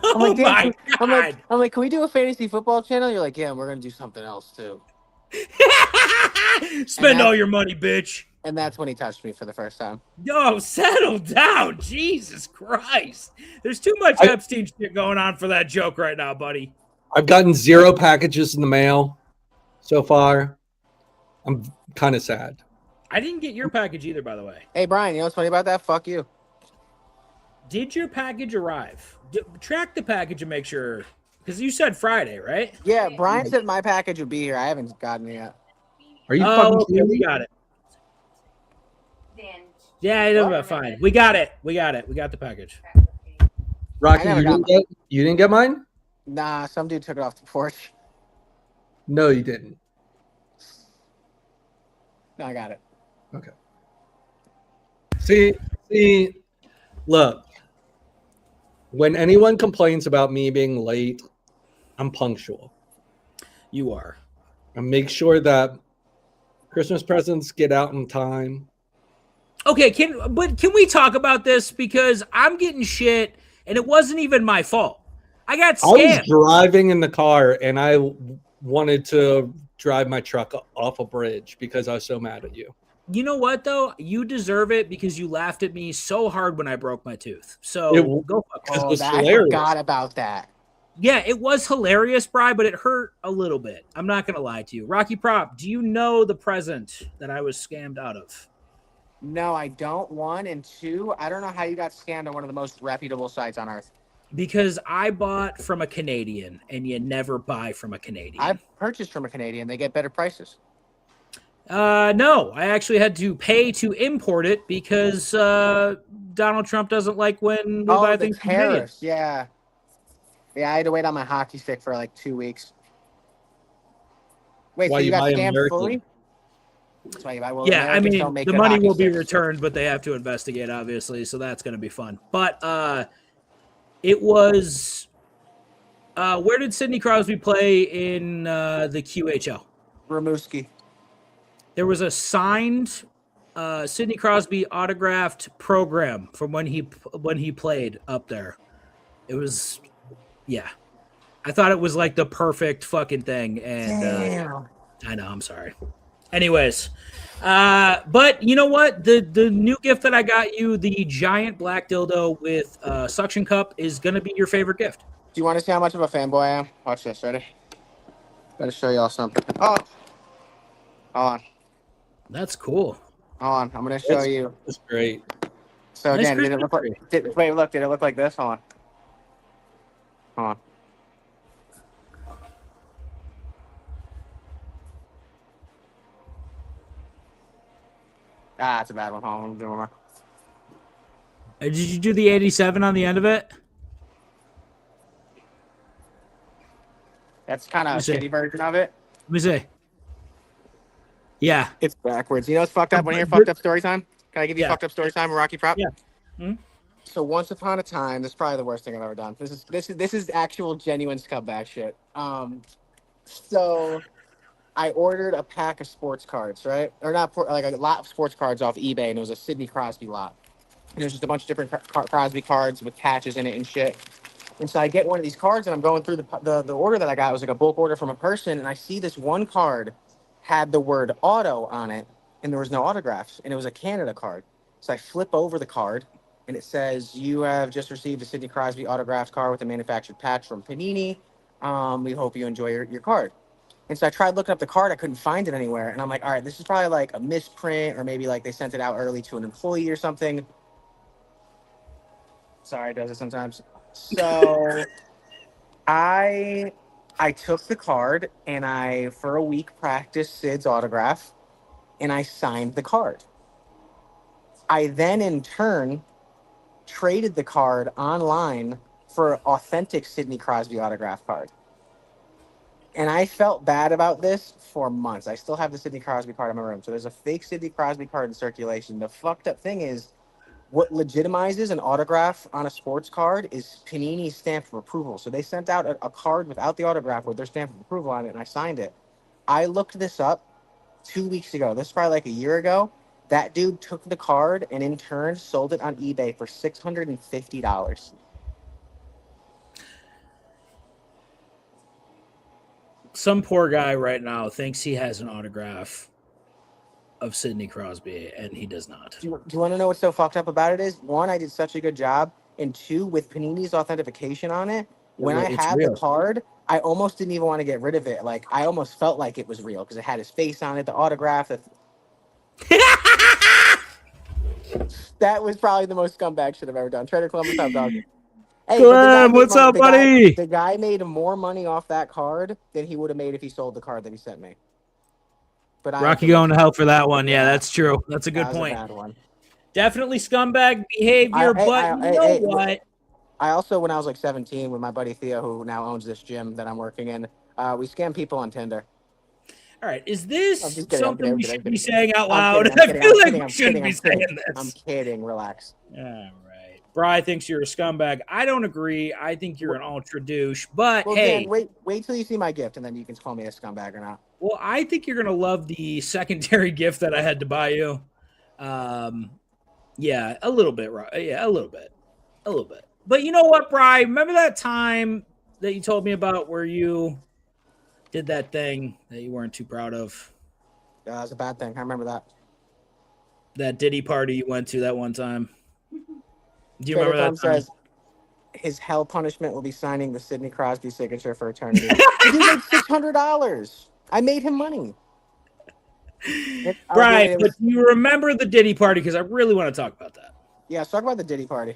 Oh my God. I'm like, can we do a fantasy football channel? You're like, yeah, and we're going to do something else too. Spend all your money, bitch. And that's when he touched me for the first time. Yo, settle down. Jesus Christ. There's too much Epstein shit going on for that joke right now, buddy. I've gotten 0 packages in the mail so far. I'm kind of sad. I didn't get your package either, by the way. Hey, Brian, you know what's funny about that? Fuck you. Did your package arrive? Track the package and make sure. Because you said Friday, right? Yeah, Brian said my package would be here. I haven't gotten it yet. Are you fucking okay, we got it. Yeah, fine. We got it. We got the package. Rocky, you didn't get mine? Nah, some dude took it off the porch. No, you didn't. No, I got it. Okay. See, look. When anyone complains about me being late, I'm punctual. You are. I make sure that Christmas presents get out in time. Okay, can we talk about this? Because I'm getting shit, and it wasn't even my fault. I got scammed. I was driving in the car, and I wanted to drive my truck off a bridge because I was so mad at you. You know what, though? You deserve it because you laughed at me so hard when I broke my tooth. So go fuck yourself. I forgot about that. Yeah, it was hilarious, Bri, but it hurt a little bit. I'm not going to lie to you. Rocky Prop, do you know the present that I was scammed out of? No, I don't. 1 and 2, I don't know how you got scammed on one of the most reputable sites on earth. Because I bought from a Canadian, and you never buy from a Canadian. I've purchased from a Canadian. They get better prices. No, I actually had to pay to import it because Donald Trump doesn't like when we buy things from Canadians. Yeah. Yeah, I had to wait on my hockey stick for like 2 weeks. Wait, why so you got scammed American? fully? That's why you buy. Well, yeah, I mean, the money will be sticks. returned, but they have to investigate, obviously, so that's going to be fun. But it was where did Sidney Crosby play in the QHL? Rimouski. There was a signed Sidney Crosby autographed program from when he played up there. It was, yeah. I thought it was like the perfect fucking thing, and I know, I'm sorry. Anyways, but you know what? The new gift that I got you, the giant black dildo with suction cup, is gonna be your favorite gift. Do you want to see how much of a fanboy I am? Watch this. Ready? Gotta show y'all something. Oh, hold on. That's cool. Hold on. I'm gonna show you. That's great. So Nice again, did it look like? Did it look like this? Hold on. Hold on. Ah, it's a bad one. Hold on. I'm doing one more. Did you do the 87 on the end of it? That's kind of a shitty version of it. Let me see. Yeah. It's backwards. You know what's fucked up? Want to hear fucked up story time? Can I give you fucked up story time, Rocky Prop? Yeah. Hmm? So once upon a time, this is probably the worst thing I've ever done. This is actual genuine scumbag shit. So I ordered a pack of sports cards, right? Or not, like a lot of sports cards off eBay, and it was a Sidney Crosby lot. And there's just a bunch of different Crosby cards with patches in it and shit. And so I get one of these cards, and I'm going through the order that I got. It was like a bulk order from a person, and I see this one card had the word auto on it, and there was no autographs, and it was a Canada card. So I flip over the card, and it says, you have just received a Sidney Crosby autographed card with a manufactured patch from Panini. We hope you enjoy your card. And so I tried looking up the card. I couldn't find it anywhere. And I'm like, all right, this is probably like a misprint, or maybe like they sent it out early to an employee or something. Sorry, it does it sometimes. So I took the card, and I, for a week, practiced Sid's autograph, and I signed the card. I then, in turn, traded the card online for an authentic Sidney Crosby autograph card. And I felt bad about this for months. I still have the Sidney Crosby card in my room. So there's a fake Sidney Crosby card in circulation. The fucked up thing is, what legitimizes an autograph on a sports card is Panini's stamp of approval. So they sent out a card without the autograph with their stamp of approval on it, and I signed it. I looked this up 2 weeks ago. This is probably like a year ago. That dude took the card and in turn sold it on eBay for $650. Some poor guy right now thinks he has an autograph of Sidney Crosby, and he does not. Do you want to know what's so fucked up about it is? One, I did such a good job. And two, with Panini's authentication on it, when I had the card, I almost didn't even want to get rid of it. Like, I almost felt like it was real because it had his face on it, the autograph. That was probably the most scumbag shit I've ever done. Trader Clem, what's up, dog? Hey, Clem, what's up, buddy? The guy made more money off that card than he would have made if he sold the card that he sent me. But Rocky going to hell for that one. Yeah, that's true. That's a good point. A bad one. Definitely scumbag behavior, but you know what? I also, when I was like 17, with my buddy Theo, who now owns this gym that I'm working in, we scam people on Tinder. All right, is this something we should be saying out loud? I feel like we shouldn't be saying this. I'm kidding. Relax. All right. Bri thinks you're a scumbag. I don't agree. I think you're an ultra douche. But hey, Dan, wait till you see my gift, and then you can call me a scumbag or not. Well, I think you're gonna love the secondary gift that I had to buy you. Yeah, a little bit, right? Yeah, a little bit. But you know what, Bri? Remember that time that you told me about where you did that thing that you weren't too proud of? Yeah, that was a bad thing. I remember that. That Diddy party you went to that one time. Do you remember that time? Says his hell punishment will be signing the Sidney Crosby signature for eternity. He made $600. I made him money. Right, but do you remember the Diddy party? Because I really want to talk about that. Yeah, let's talk about the Diddy party.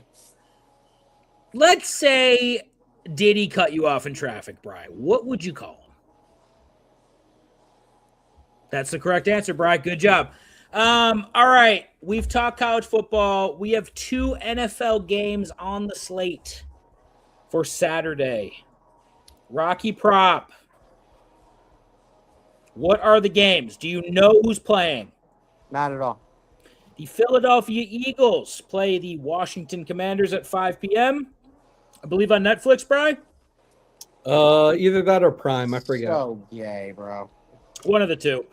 Let's say Diddy cut you off in traffic, Bri. What would you call him? That's the correct answer, Bri. Good job. All right. We've talked college football. We have 2 NFL games on the slate for Saturday. Rocky Prop. What are the games? Do you know who's playing? Not at all. The Philadelphia Eagles play the Washington Commanders at 5 p.m. I believe on Netflix, Bri? Either that or Prime. I forget. So yay, bro. One of the two.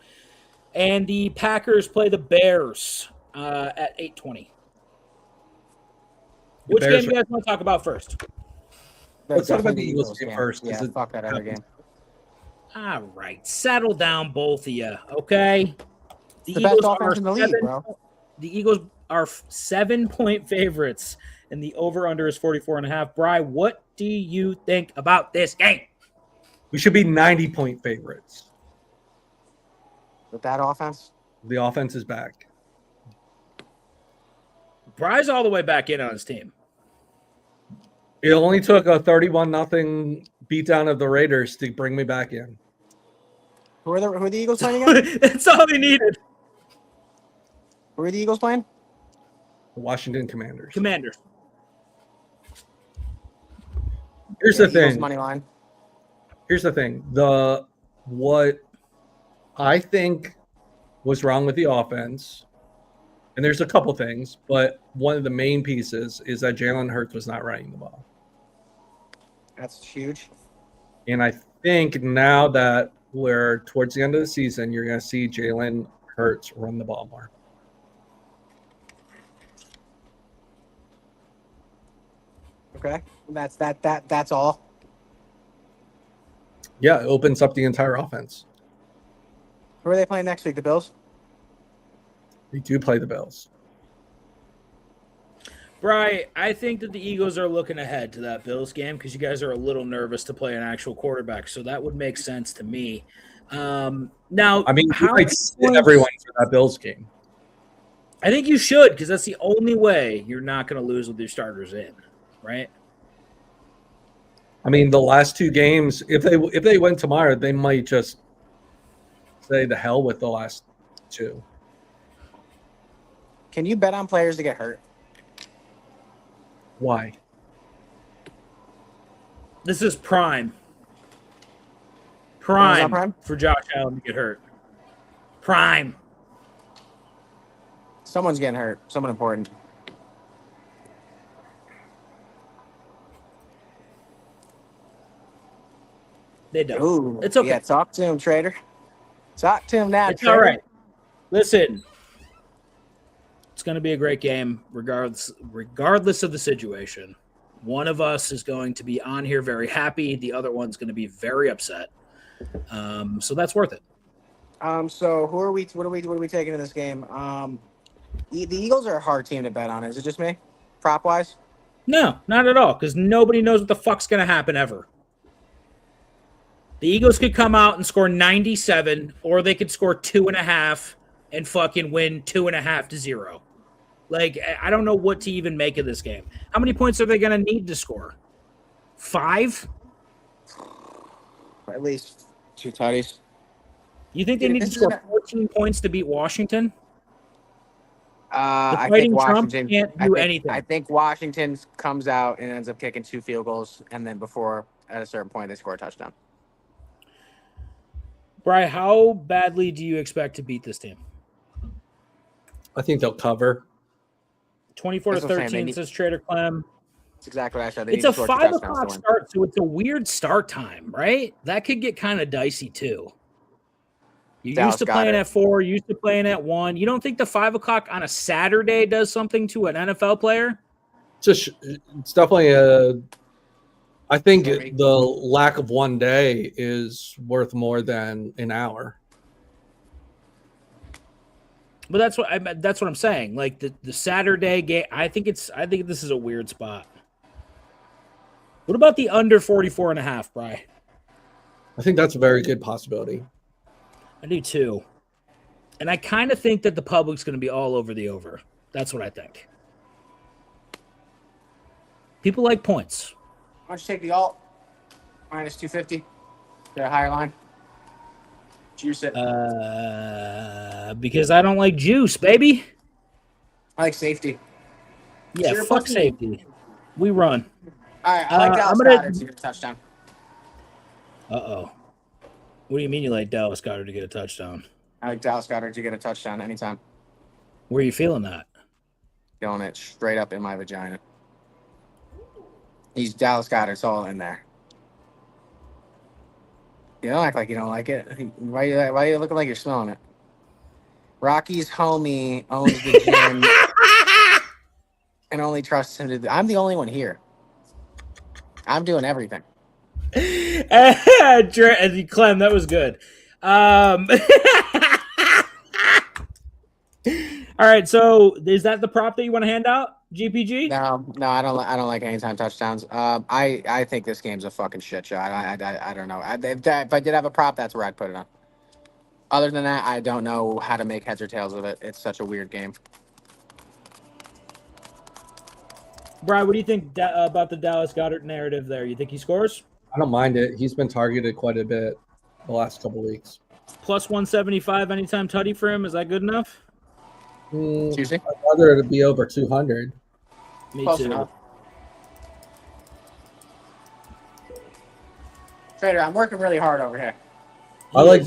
And the Packers play the Bears at 8:20. Which game do you guys want to talk about first? Let's talk about the Eagles game first. Yeah, fuck that other game. All right. Settle down, both of you, okay? The best offense in the league, bro. The Eagles are 7-point favorites, and the over-under is 44.5. Bri, what do you think about this game? We should be 90-point favorites. With that offense? The offense is back. Bri's all the way back in on his team. It only took a 31-0 beatdown of the Raiders to bring me back in. Who are the Eagles playing again? That's all they needed. Who are the Eagles playing? The Washington Commanders. Here's the thing. Money line. Here's the thing. What I think was wrong with the offense, and there's a couple things, but one of the main pieces is that Jalen Hurts was not running the ball. That's huge. And I think now that we're towards the end of the season, you're going to see Jalen Hurts run the ball more. Okay, that's all. Yeah, it opens up the entire offense. Who are they playing next week? The Bills? They do play the Bills. Bri, I think that the Eagles are looking ahead to that Bills game because you guys are a little nervous to play an actual quarterback, so that would make sense to me. Now, I mean, you might sit everyone for that Bills game. I think you should because that's the only way you're not going to lose with your starters in, right? I mean, the last 2 games, if they win tomorrow, they might just say the hell with the last 2. Can you bet on players to get hurt? Why? This is prime. Prime, Prime? for Josh Allen to get hurt. Prime. Someone's getting hurt. Someone important. They don't. Ooh, It's okay. Yeah, talk to him, Trader. Talk to him now, It's Trader. all right. Listen, it's going to be a great game, regardless of the situation. One of us is going to be on here very happy. The other one's going to be very upset. So that's worth it. So who are we? What are we taking in this game? The Eagles are a hard team to bet on. Is it just me, prop wise? No, not at all, because nobody knows what the fuck's going to happen ever. The Eagles could come out and score 97, or they could score 2.5 and fucking win 2.5-0. Like, I don't know what to even make of this game. How many points are they going to need to score? 5? At least 2 tutties. You think they need to score 14 points to beat Washington? I Fighting think Trump Washington can't do anything. I think Washington comes out and ends up kicking 2 field goals, and then at a certain point, they score a touchdown. Bri, how badly do you expect to beat this team? I think they'll cover. 24-13 says Trader Clem. That's exactly what I said. It's a 5 o'clock start, so it's a weird start time, right? That could get kind of dicey too. You used to playing at 4, used to playing at 1. You don't think the 5 o'clock on a Saturday does something to an NFL player? It's definitely I think the lack of one day is worth more than an hour. But that's what I'm saying. Like the Saturday game, I think this is a weird spot. What about the under 44.5, Bri? I think that's a very good possibility. I do too. And I kind of think that the public's going to be all over the over. That's what I think. People like points. Why don't you take the alt? Minus 250. Get a higher line. Juice it. Because I don't like juice, baby. I like safety. Yeah, Sure, fuck pussy. safety. We run. All right, I like Dallas Goedert to get a touchdown. Uh-oh. What do you mean you like Dallas Goedert to get a touchdown? I like Dallas Goedert to get a touchdown anytime. Where are you feeling that? Feeling it straight up in my vagina. He's Dallas Goedert's all in there. You don't act like you don't like it. Why are you looking like you're smelling it? Rocky's homie owns the gym and only trusts him to. I'm the only one here. I'm doing everything. Clem, that was good. All right, so is that the prop that you want to hand out, GPG? No, I don't like anytime touchdowns. I think this game's a fucking shit show. I don't know. If I did have a prop, that's where I'd put it on. Other than that, I don't know how to make heads or tails of it. It's such a weird game. Brian, what do you think about the Dallas Goedert narrative there? You think he scores? I don't mind it. He's been targeted quite a bit the last couple weeks. Plus 175 anytime tutty for him. Is that good enough? Excuse me? I'd rather it be over 200. Me Close too. enough. Trader, I'm working really hard over here. I like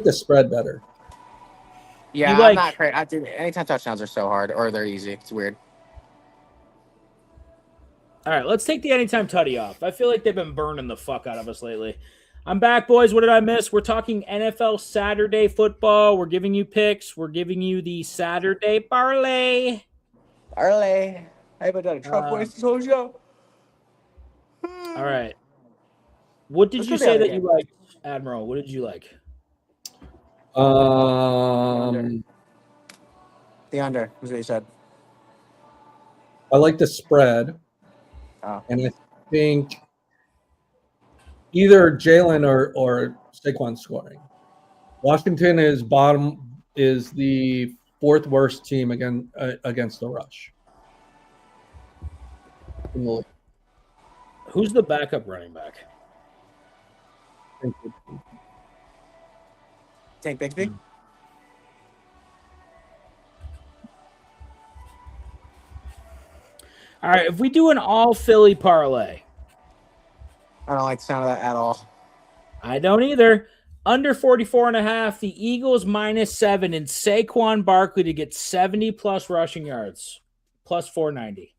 the spread better. Yeah, You I'm not crazy. Anytime touchdowns are so hard, or they're easy. It's weird. All right, let's take the anytime tutty off. I feel like they've been burning the fuck out of us lately. I'm back, boys. What did I miss? We're talking NFL Saturday football. We're giving you picks. We're giving you the Saturday parlay. Parlay. I haven't done a Trump voice this whole show. All right. What did you say that you liked, Admiral? What did you like? The under is what you said. I like the spread. Oh. And I think either Jalen or Saquon scoring. Washington is the 4th worst team against the rush. Who's the backup running back? Tank Bigsby. All right, if we do an all Philly parlay, I don't like the sound of that at all. I don't either. Under 44.5, the Eagles -7 and Saquon Barkley to get 70+ rushing yards, plus 490.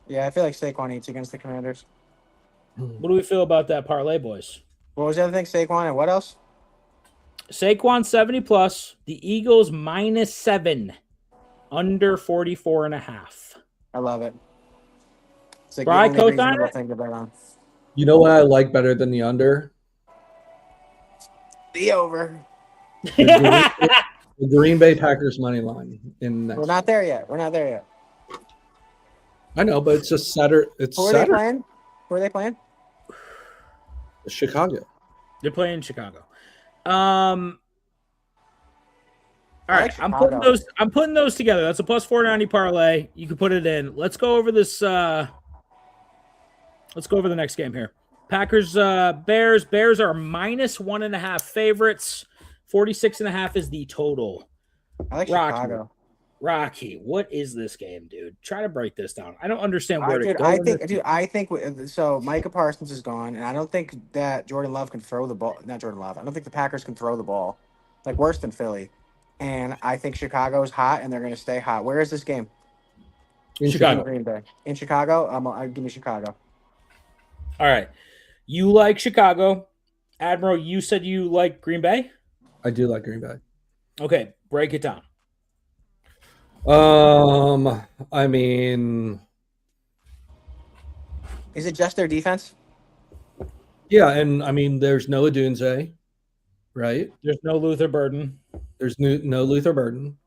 Yeah, I feel like Saquon eats against the Commanders. What do we feel about that parlay, boys? What was the other thing? Saquon and what else? Saquon 70+, the Eagles -7, under 44.5. I love it. It's like Brian, the only co-sign reasonable it? thing to bet on. You know what I like better than the under? The over. The Green Bay Packers money line in next. We're not there yet. We're not there yet. I know, but it's just Saturday. It's Who are they Saturday. playing? Who are they playing? Chicago. They're playing Chicago. All right, like I'm Chicago. putting those together. That's a plus 490 parlay. You can put it in. Let's go over this. Let's go over the next game here. Packers, Bears. Bears are -1.5 favorites. 46.5 is the total. I like Rocky. Chicago. Rocky, what is this game, dude? Try to break this down. I don't understand where to Dude, go. I think so. Micah Parsons is gone, and I don't think that Jordan Love can throw the ball. Not Jordan Love. I don't think the Packers can throw the ball, like worse than Philly. And I think Chicago's hot, and they're going to stay hot. Where is this game? In Chicago. In Green Bay. In Chicago. Give me Chicago. All right, you like Chicago, Admiral? You said you like Green Bay. I do like Green Bay. Okay, break it down. I mean, Is it just their defense? yeah, and I mean, there's no Odunze, right? There's no Luther Burden. There's no Luther Burden.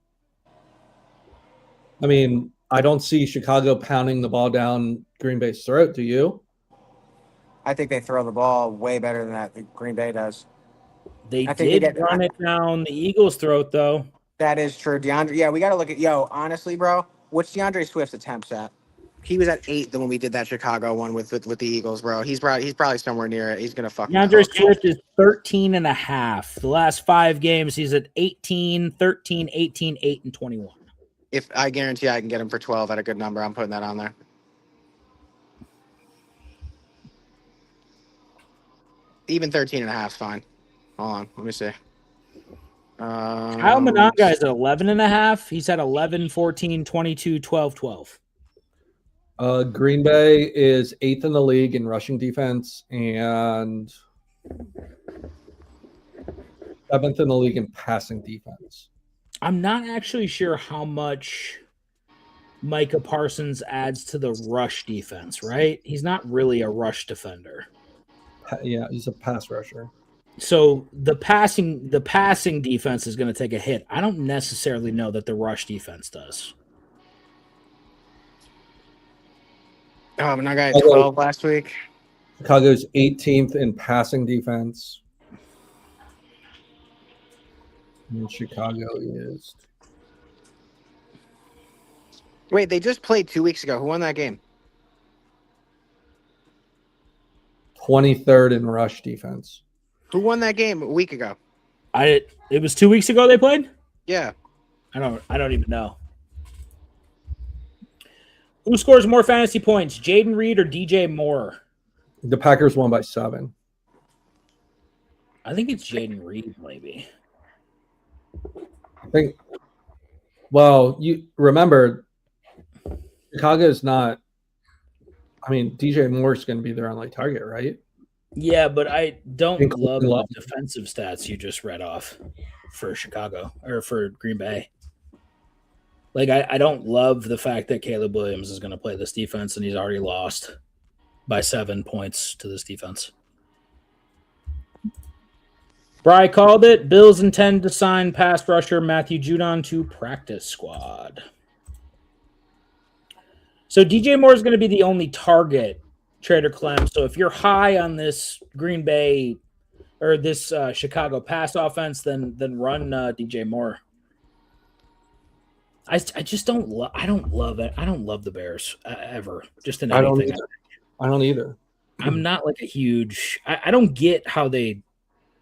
I mean, I don't see Chicago pounding the ball down Green Bay's throat. Do you? I think they throw the ball way better than that Green Bay does. They I think they did get- run it down the Eagles' throat, though. That is true. DeAndre, yeah, we got to look at, honestly, bro, what's DeAndre Swift's attempts at? He was at 8 when we did that Chicago one with the Eagles, bro. He's probably somewhere near it. He's going to fucking DeAndre cook. Swift is 13.5. The last 5 games, he's at 18, 13, 18, 8, and 21. If I guarantee I can get him for 12 at a good number, I'm putting that on there. Even 13.5 is fine. Hold on, let me see. Kyle Monanga is at 11.5. He's at 11, 14, 22, 12, 12. Green Bay is 8th in the league in rushing defense and 7th in the league in passing defense. I'm not actually sure how much Micah Parsons adds to the rush defense, right? He's not really a rush defender. Yeah, he's a pass rusher. So the passing defense is going to take a hit. I don't necessarily know that the rush defense does. Oh, but I got 12 last week. Chicago's 18th in passing defense. And Chicago is Wait, they just played 2 weeks ago. Who won that game? 23rd in rush defense. Who won that game a week ago? It was 2 weeks ago they played? Yeah. I don't even know. Who scores more fantasy points, Jaden Reed or DJ Moore? The Packers won by 7. I think it's Jaden Reed, maybe. I think. Well, you remember, Chicago's not. I mean, DJ Moore's going to be their only target, right? Yeah, but I don't Including love Love. the defensive stats you just read off for Chicago or for Green Bay. Like, I don't love the fact that Caleb Williams is going to play this defense and he's already lost by 7 points to this defense. Bry called it. Bills intend to sign pass rusher Matthew Judon to practice squad. So DJ Moore is going to be the only target, Trader Clem. So if you're high on this Green Bay or this Chicago pass offense, then run DJ Moore. I just don't love. I don't love it. I don't love the Bears ever. Just in I don't anything. either. I don't either. I'm not like a huge. I don't get how they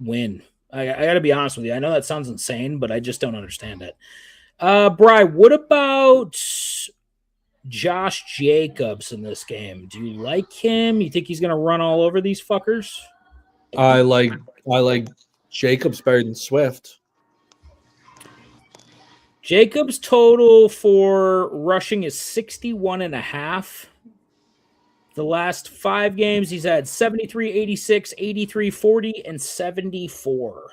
win. I got to be honest with you. I know that sounds insane, but I just don't understand it. Bry, what about Josh Jacobs in this game? Do you like him? You think he's going to run all over these fuckers? I like Jacobs better than Swift. Jacobs' total for rushing is 61.5. The last 5 games, he's had 73, 86, 83, 40, and 74.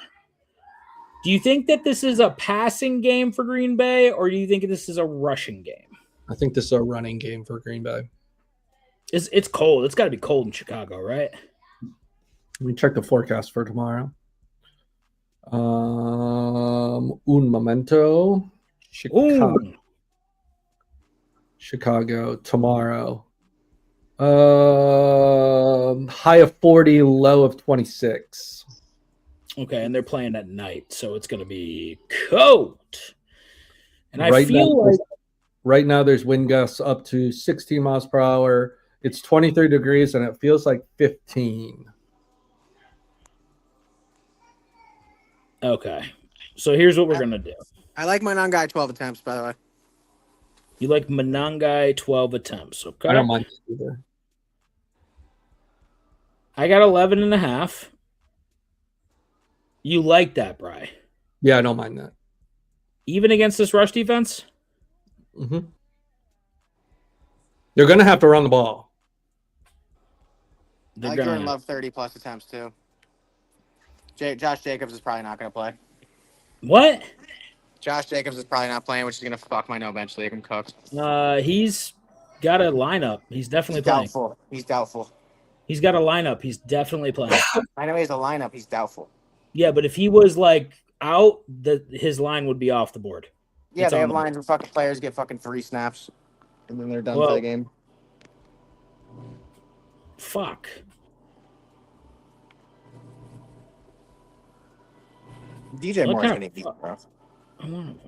Do you think that this is a passing game for Green Bay, or do you think this is a rushing game? I think this is a running game for Green Bay. It's cold. It's got to be cold in Chicago, right? Let me check the forecast for tomorrow. Un momento. Chicago tomorrow. High of 40, low of 26. Okay, and they're playing at night, so it's going to be cold. And I Right feel now, like right now there's wind gusts up to 16 miles per hour. It's 23 degrees, and it feels like 15. okay. So here's what we're going to do. I like my non-guy 12 attempts, by the way. You like Monangai 12 attempts, okay? I don't mind either. I got 11.5. You like that, Bri? Yeah, I don't mind that. Even against this rush defense? Mm-hmm. They're going to have to run the ball. I like Jordan Love 30-plus attempts, too. Josh Jacobs is probably not going to play. What? Josh Jacobs is probably not playing, which is going to fuck my no-bench league. I'm cooked. He's got a lineup. He's definitely playing. Doubtful. He's doubtful. He's got a lineup. He's definitely playing. I know he has a lineup. He's doubtful. Yeah, but if he was like out, his line would be off the board. Yeah, It's they on have the lines where fucking players get fucking 3 snaps, and then they're done for the game. Fuck. DJ Moore's going to be, bro. I want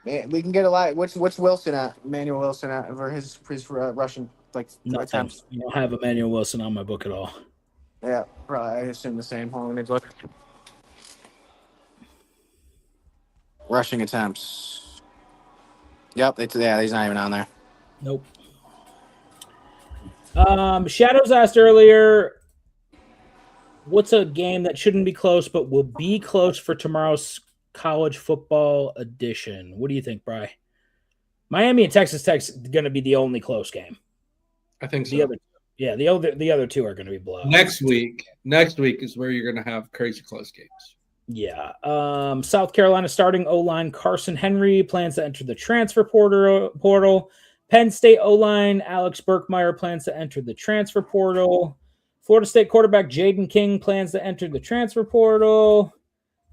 Man, we can get a lot. What's Wilson at? Emmanuel Wilson at for his Russian nothing. attempts? I don't have Emmanuel Wilson on my book at all. Yeah, probably. I assume the same. Hold on, let me look. Rushing attempts. Yep, he's not even on there. Nope. Shadows asked earlier, what's a game that shouldn't be close but will be close for tomorrow's college football edition? What do you think, Bri? Miami and Texas Tech's going to be the only close game. I think so. The other two are going to be blown. Next week is where you're going to have crazy close games. Yeah. South Carolina starting O-line Carson Henry plans to enter the transfer portal. Penn State O-line Alex Burkmeyer plans to enter the transfer portal. Florida State quarterback Jaden King plans to enter the transfer portal.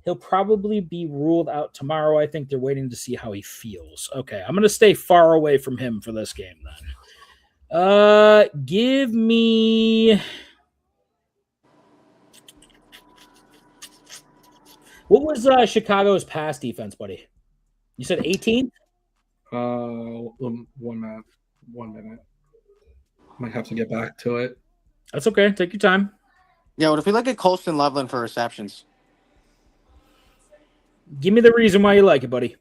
He'll probably be ruled out tomorrow. I think they're waiting to see how he feels. Okay, I'm going to stay far away from him for this game then. Give me... What was Chicago's pass defense, buddy? You said 18? 1 minute. 1 minute. Might have to get back to it. That's okay. Take your time. Yeah, what if we look at Colston Loveland for receptions? Give me the reason why you like it, buddy.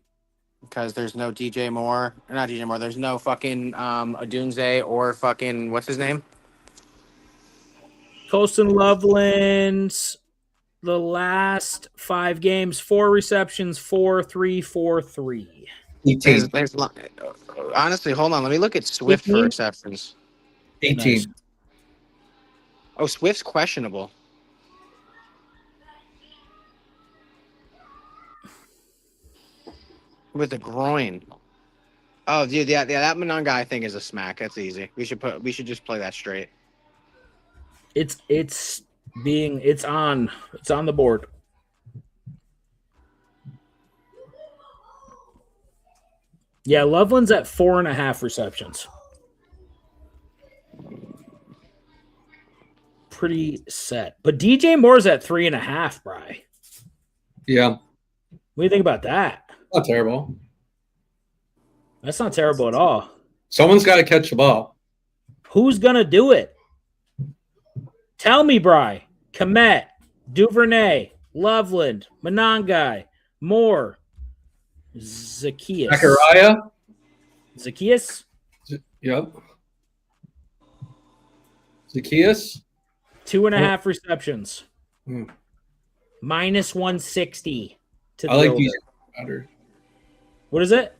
Because there's no DJ Moore. Not DJ Moore. There's no fucking Adunze or fucking, what's his name? Colston Loveland's the last 5 games, 4 receptions, 4-3, 4-3. Honestly, hold on. Let me look at Swift 18? for receptions. 18. Nice. Oh, Swift's questionable. With the groin. Oh, dude, yeah, that Mononga I think is a smack. That's easy. We should just play that straight. It's on the board. Yeah, Loveland's at 4.5 receptions. Pretty set. But DJ Moore's at 3.5, Bri. Yeah. What do you think about that? Not terrible. That's not terrible at all. Someone's got to catch the ball. Who's going to do it? Tell me, Bri. Komet, Duvernay, Loveland, Monangai, Moore, Zacchaeus. Zachariah? Zacchaeus? Yep. Zacchaeus? 2.5 receptions. Hmm. Minus 160 to the I like over. DJ better. What is it?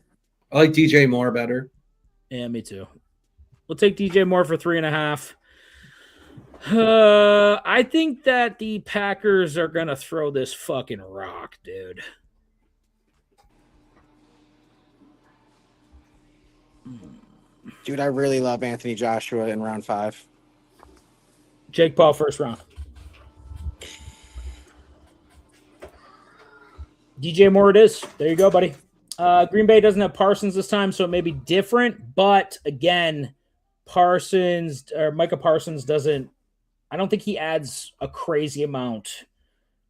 I like DJ Moore better. Yeah, me too. We'll take DJ Moore for 3.5. I think that the Packers are gonna throw this fucking rock, dude. Dude, I really love Anthony Joshua in round 5. Jake Paul first round. DJ Moore it is. There you go, buddy. Green Bay doesn't have Parsons this time, so it may be different. But again, Micah Parsons doesn't. I don't think he adds a crazy amount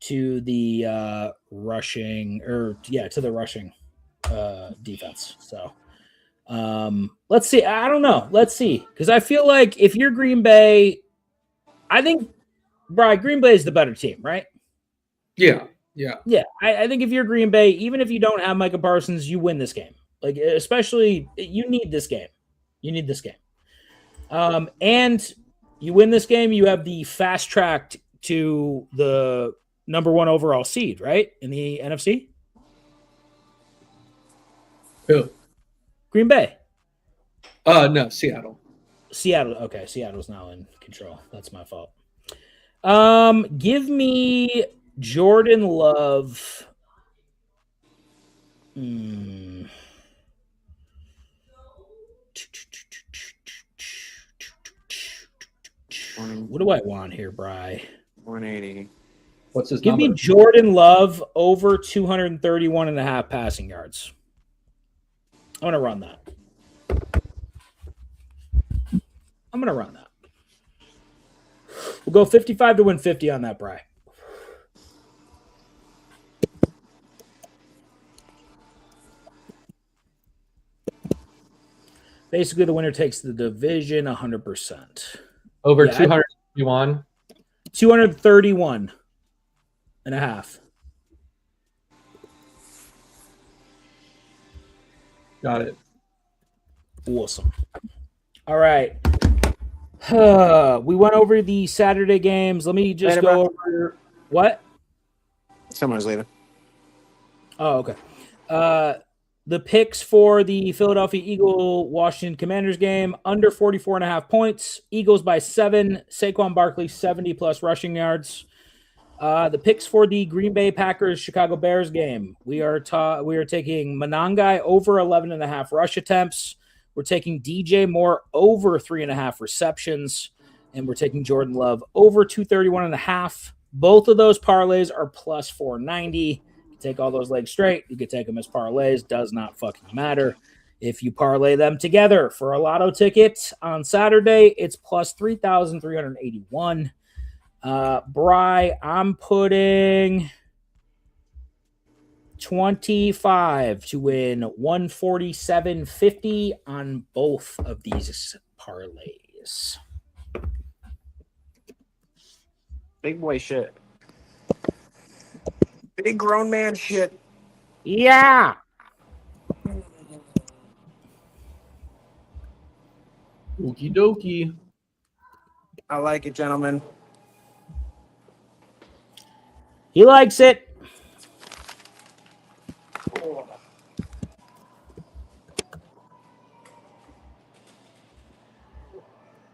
to the rushing defense. So let's see. I don't know. Let's see, because I feel like if you're Green Bay, I think Green Bay is the better team, right? Yeah. I think if you're Green Bay, even if you don't have Micah Parsons, you win this game. Like, especially, you need this game. And you win this game, you have the fast track to the number 1 overall seed, right? In the NFC? Who? Green Bay. No, Seattle. Seattle. Okay, Seattle's now in control. That's my fault. Give me Jordan Love. What do I want here, Bri? 180. What's his Give number? me Jordan Love over 231.5 passing yards. I'm going to run that. We'll go 55 to win 50 on that, Bri. Basically, the winner takes the division 100%. Over 231. 231.5. Got it. Awesome. All right. We went over the Saturday games. Let me just go over what? Someone's leaving. Oh, okay. The picks for the Philadelphia Eagle Washington Commanders game, under 44.5 points. Eagles by 7. Saquon Barkley 70 plus rushing yards. The picks for the Green Bay Packers Chicago Bears game. We are taking Monangai over 11.5 rush attempts. We're taking DJ Moore over 3.5 receptions, and we're taking Jordan Love over 231.5. Both of those parlays are plus 490. Take all those legs straight. You could take them as parlays. Does not fucking matter. If you parlay them together for a lotto ticket on Saturday, it's plus 3,381. Bri, I'm putting 25 to win 147.50 on both of these parlays. Big boy shit. Big grown man shit. Yeah. Okie dokie. I like it, gentlemen. He likes it.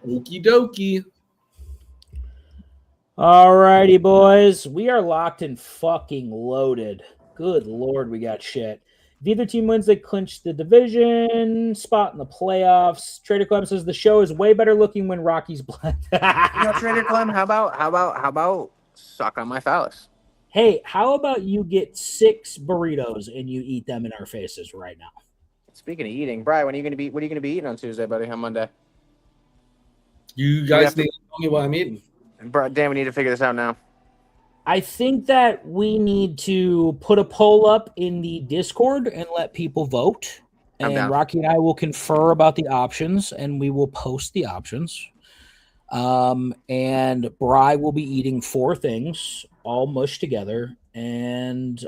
Okie dokie. All righty, boys. We are locked and fucking loaded. Good Lord, we got shit. If either team wins, they clinch the division spot in the playoffs. Trader Clem says the show is way better looking when Rocky's blend. Trader Clem, how about suck on my phallus? Hey, how about you get 6 burritos and you eat them in our faces right now? Speaking of eating, Brian, what are you gonna be eating on Tuesday, buddy? On Monday? You guys need to tell me what I'm eating. Dan, we need to figure this out now. I think that we need to put a poll up in the Discord and let people vote. And Rocky and I will confer about the options, and we will post the options. And Bri will be eating 4 things, all mushed together. And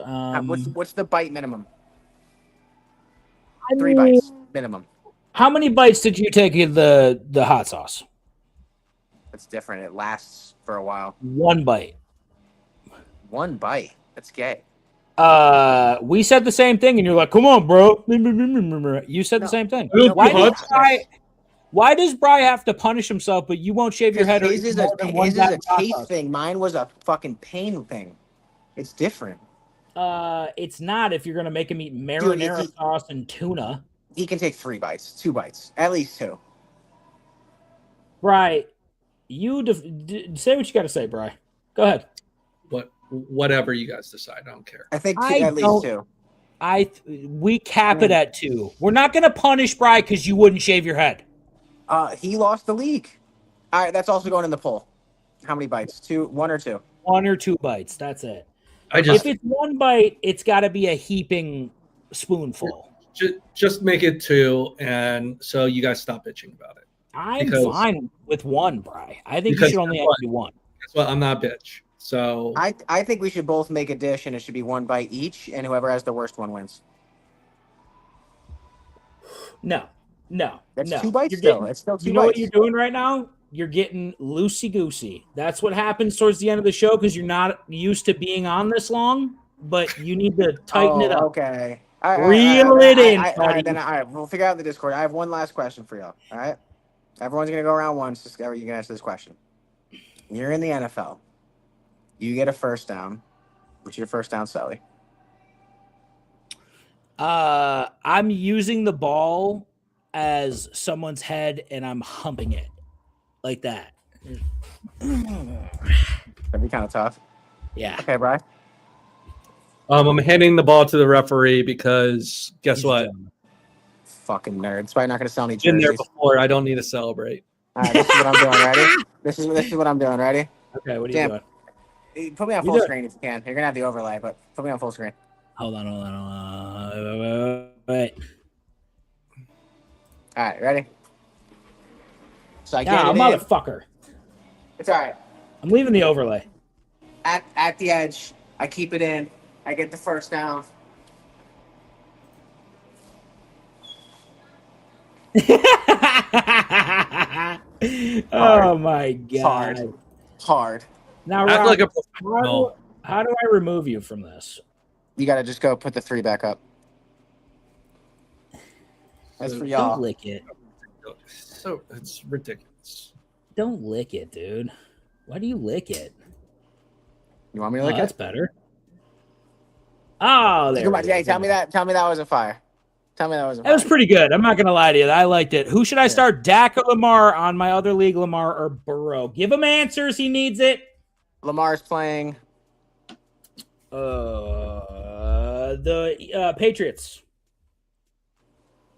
what's the bite minimum? 3 bites minimum. How many bites did you take of the hot sauce? That's different. It lasts for a while. One bite. One bite. That's gay. We said the same thing, and you're like, "Come on, bro." You said the same thing. Why does Bry have to punish himself, but you won't shave your head? His is a taste thing. Mine was a fucking pain thing. It's different. It's not if you're gonna make him eat marinara sauce and tuna. He can take 3 bites, 2 bites, at least 2. Bry, you say what you got to say, Bry. Go ahead. Whatever you guys decide, I don't care. I think at least 2. We cap it at 2. We're not gonna punish Bry because you wouldn't shave your head. He lost the league. All right, that's also going in the poll. How many bites? 2, 1 or 2? 1 or 2 bites. That's it. If it's 1 bite, it's got to be a heaping spoonful. Just make it 2, and so you guys stop bitching about it. I'm fine with 1, Bry. I think you should only have to do 1. That's what I'm not bitch. So I think we should both make a dish, and it should be 1 bite each, and whoever has the worst one wins. No. That's 2 bites It's still 2 bites. You know what you're doing right now? You're getting loosey-goosey. That's what happens towards the end of the show because you're not used to being on this long, but you need to tighten it up. Okay. Reel it in, buddy. All right, we'll figure out in the Discord. I have one last question for y'all. All right? Everyone's going to go around once. You can answer this question. You're in the NFL. You get a first down. What's your first down, Sully? I'm using the ball as someone's head, and I'm humping it like that. That'd be kind of tough. Yeah. Okay, Bri. I'm handing the ball to the referee because guess what? Fucking nerd. That's why you're not going to sell any jerseys. Been there before. I don't need to celebrate. All right, this is what I'm doing. Ready? This is what I'm doing. Ready? Okay. What are you doing? Put me on full screen if you can. You're gonna have the overlay, but put me on full screen. Hold on. Wait. All right, ready? So I get it motherfucker. It's all right. I'm leaving the overlay. At the edge, I keep it in. I get the first down. Oh my god. Hard. Now, Rob, like a professional. How do I remove you from this? You gotta just go put the 3 back up. That's for y'all. Don't lick it. So it's ridiculous. Don't lick it, dude. Why do you lick it? You want me to lick it? That's better. Oh, there. Hey, tell me that wasn't fire. Tell me that wasn't fire. That was pretty good. I'm not gonna lie to you. I liked it. Who should I start? Dak or Lamar on my other league? Lamar or Burrow? Give him answers. He needs it. Lamar's playing. The Patriots.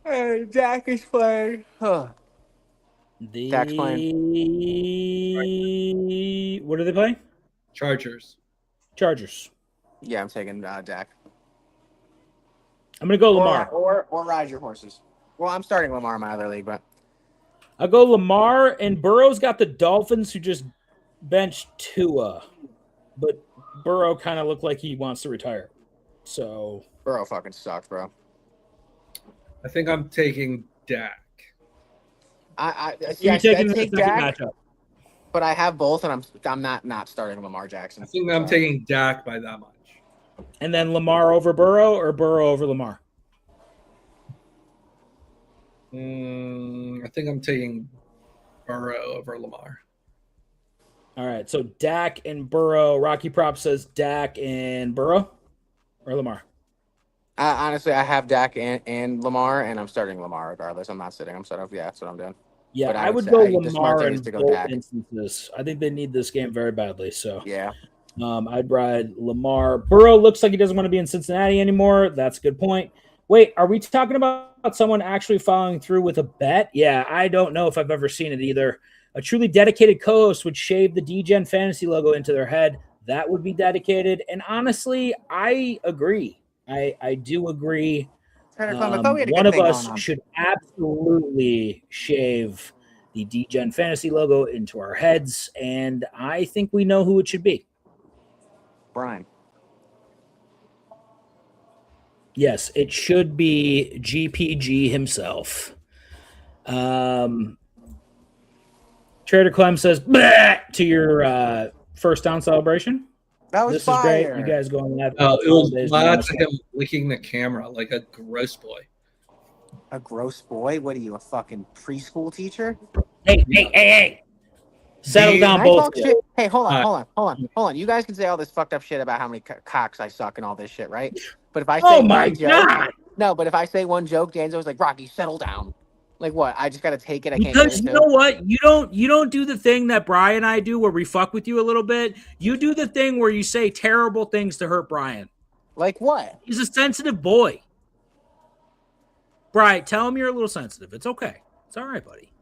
Hey, Dak is playing. Dak's playing. What are they playing? Chargers. Yeah, I'm taking Dak. I'm gonna go Lamar. Or ride your horses. Well, I'm starting Lamar in my other league, but I'll go Lamar, and Burrow's got the Dolphins who just benched Tua, but Burrow kind of looked like he wants to retire. So Burrow fucking sucks, bro. I think I'm taking Dak. You're taking take Dak, matchup. But I have both, and I'm not starting Lamar Jackson. I think I'm taking Dak by that much. And then Lamar over Burrow or Burrow over Lamar? I think I'm taking Burrow over Lamar. All right, so Dak and Burrow. Rocky Prop says Dak and Burrow or Lamar? Honestly, I have Dak and Lamar, and I'm starting Lamar regardless. I'm not sitting. I'm starting. Yeah, that's what I'm doing. Yeah, I would go Lamar in both instances. I think they need this game very badly. So yeah. I'd ride Lamar. Burrow looks like he doesn't want to be in Cincinnati anymore. That's a good point. Wait, are we talking about someone actually following through with a bet? Yeah, I don't know if I've ever seen it either. A truly dedicated co-host would shave the DGen Fantasy logo into their head. That would be dedicated. And honestly, I agree. I do agree. One of us should absolutely shave the DGen Fantasy logo into our heads. And I think we know who it should be. Brian. Yes, it should be GPG himself. Trader Clem says "Bleh" to your first down celebration. That was This fire. is great. You guys going to have It was lots of him licking the camera like a gross boy. A gross boy? What are you, a fucking preschool teacher? Hey. Settle down, Can I both talk of shit? you. Hey, hold on. You guys can say all this fucked up shit about how many cocks I suck and all this shit, right? But if I say Oh my one joke, God. no, but if I say one joke, Dan's always like, Rocky, settle down. Like what? I just gotta take it. I can't Because give you it know to. what? You don't do the thing that Brian and I do where we fuck with you a little bit. You do the thing where you say terrible things to hurt Brian. Like what? He's a sensitive boy. Brian, tell him you're a little sensitive. It's okay. It's all right, buddy.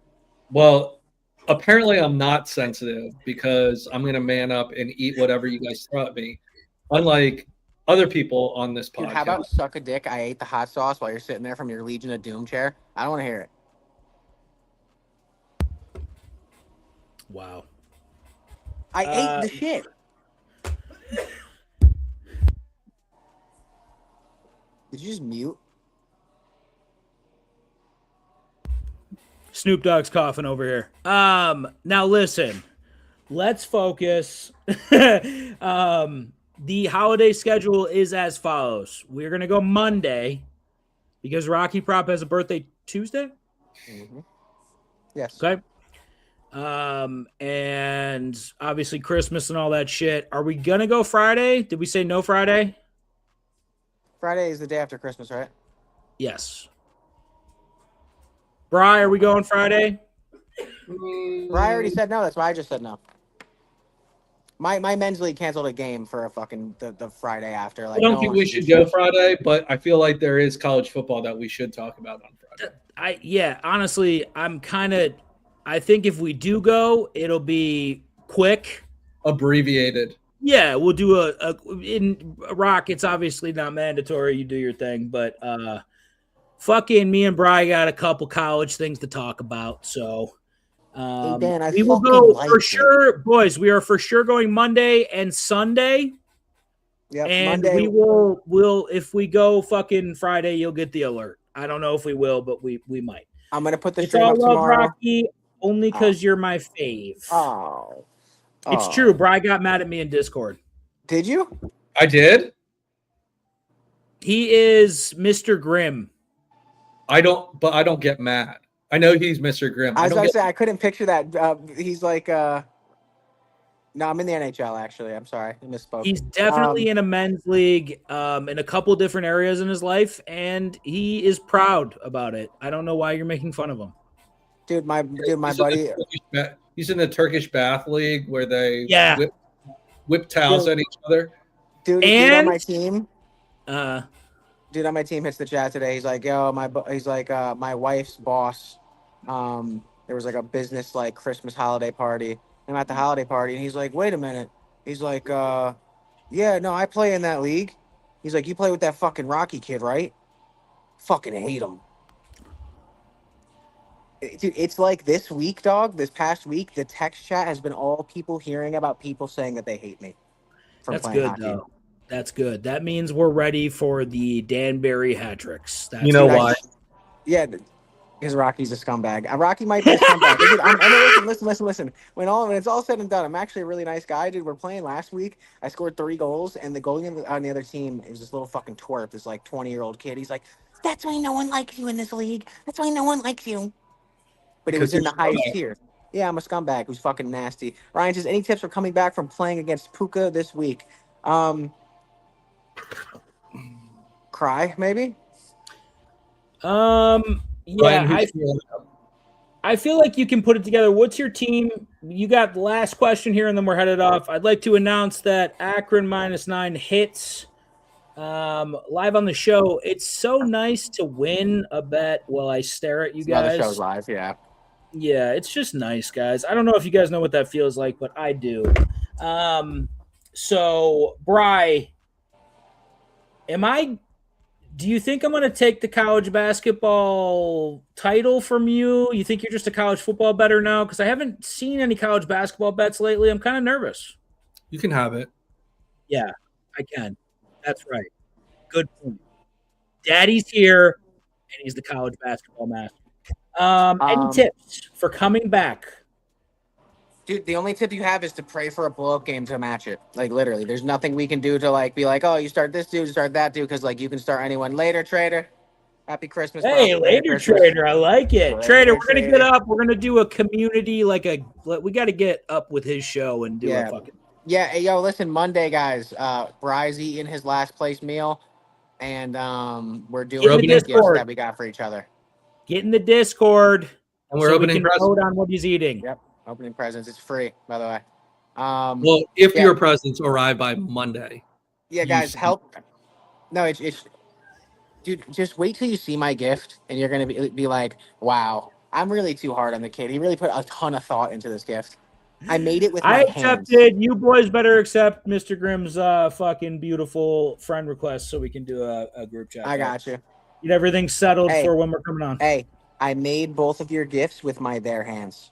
Well, apparently I'm not sensitive because I'm going to man up and eat whatever you guys throw at me. Unlike other people on this Dude, podcast. how about suck a dick? I ate the hot sauce while you're sitting there from your Legion of Doom chair. I don't want to hear it. Wow. I ate the shit. Did you just mute? Snoop Dogg's coughing over here. Now listen, let's focus. The holiday schedule is as follows. We're gonna go Monday because Rocky Prop has a birthday Tuesday. Mm-hmm. Yes. Okay. And obviously Christmas and all that shit. Are we gonna go Friday? Did we say no Friday? Friday is the day after Christmas, right? Yes. Bri, are we going Friday? Bri already said no. That's why I just said no. My men's league canceled a game for a fucking the Friday after. Like, I don't no think one we should should go Friday, but I feel like there is college football that we should talk about on Friday. Honestly, I think if we do go, it'll be quick. Abbreviated. Yeah, we'll do in Rock. It's obviously not mandatory. You do your thing, but fucking me and Bri got a couple college things to talk about. So Hey, Dan, we will go for sure, boys. We are for sure going Monday and Sunday. Yeah, and Monday. we'll if we go fucking Friday, you'll get the alert. I don't know if we will, but we might. I'm gonna put the It's stream all up love, tomorrow. Rocky, only because you're my fave. Oh. It's true. Bri got mad at me in Discord. Did you? I did? He is Mr. Grimm. I don't get mad. I know he's Mr. Grimm. I was gonna say I couldn't picture that. He's like no, I'm in the NHL actually. I'm sorry. I misspoke. He's definitely in a men's league in a couple different areas in his life, and he is proud about it. I don't know why you're making fun of him. Dude, my buddy. He's in the Turkish bath league where they whip towels at each other. Dude on my team. Dude on my team hits the chat today. He's like, yo, my wife's boss. There was like a business like Christmas holiday party. I'm at the holiday party, and he's like, wait a minute. He's like, yeah, no, I play in that league. He's like, you play with that fucking Rocky kid, right? Fucking hate him. Dude, it's like this week, dog. This past week, the text chat has been all people hearing about people saying that they hate me. That's good, though. That's good. That means we're ready for the Danbury hat tricks. You know why? Yeah, because Rocky's a scumbag. Rocky might be a scumbag. Dude, listen. When it's all said and done, I'm actually a really nice guy, dude. We're playing last week. I scored 3 goals, and the goalie on the other team is this little fucking twerp, this like 20-year-old kid. He's like, that's why no one likes you in this league. That's why no one likes you. But it was in the highest tier. Yeah, I'm a scumbag who's fucking nasty. Ryan says, any tips for coming back from playing against Puka this week? Cry, maybe? Yeah, I feel like you can put it together. What's your team? You got the last question here, and then we're headed off. I'd like to announce that Akron -9 hits live on the show. It's so nice to win a bet while I stare at you guys. The show's live, yeah. Yeah, it's just nice, guys. I don't know if you guys know what that feels like, but I do. So, Bri, do you think I'm going to take the college basketball title from you? You think you're just a college football bettor now? Because I haven't seen any college basketball bets lately. I'm kind of nervous. You can have it. Yeah, I can. That's right. Good point. Daddy's here, and he's the college basketball master. Any tips for coming back Dude, the only tip you have is to pray for a blow-up game to match it. Like, literally. There's nothing we can do to, like, be like, oh, you start this dude, start that dude, because, like, you can start anyone later, Trader. Happy Christmas. Hey, bro. later, Christmas. Trader. I like it. Later, Trader, we're going to get Trader. up. We're going to do a community, we got to get up with his show and do a fucking. Yeah, hey, yo, listen, Monday, guys. Bry's eating his last place meal, and we're doing In the the gifts Discord. that we got for each other. Get in the Discord. And we're so opening we can presents. vote on what he's eating. Yep, opening presents. It's free, by the way. Well, if yeah. your presents arrive by Monday. Yeah, you guys, see- help. No, it's dude, just wait till you see my gift, and you're going to be like, wow, I'm really too hard on the kid. He really put a ton of thought into this gift. I made it with my I hands. accepted. You boys better accept Mr. Grimm's fucking beautiful friend request so we can do a group chat. I got you. Get everything settled Hey. for when we're coming on. Hey, I made both of your gifts with my bare hands.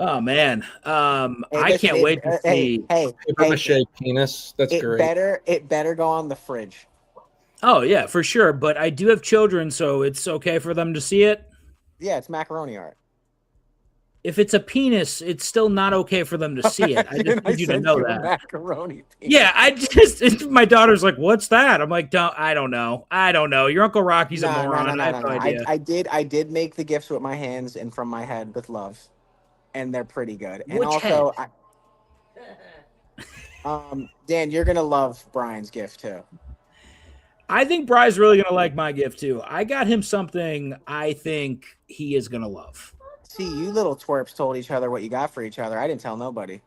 Oh man, Hey, I listen, can't wait to see. Hey, Paper mache penis. That's it great. better go on the fridge. Oh yeah, for sure. But I do have children, so it's okay for them to see it. Yeah, it's macaroni art. If it's a penis, it's still not okay for them to see it. I just need you to sent know you a that. macaroni. Yeah, my daughter's like, "What's that?" I'm like, I don't know. Your Uncle Rocky's a moron. I have no idea. I did make the gifts with my hands and from my head with love, and they're pretty good. And Which also, Dan, you're gonna love Brian's gift too. I think Bry's really gonna like my gift too. I got him something I think he is gonna love. See, you little twerps told each other what you got for each other. I didn't tell nobody.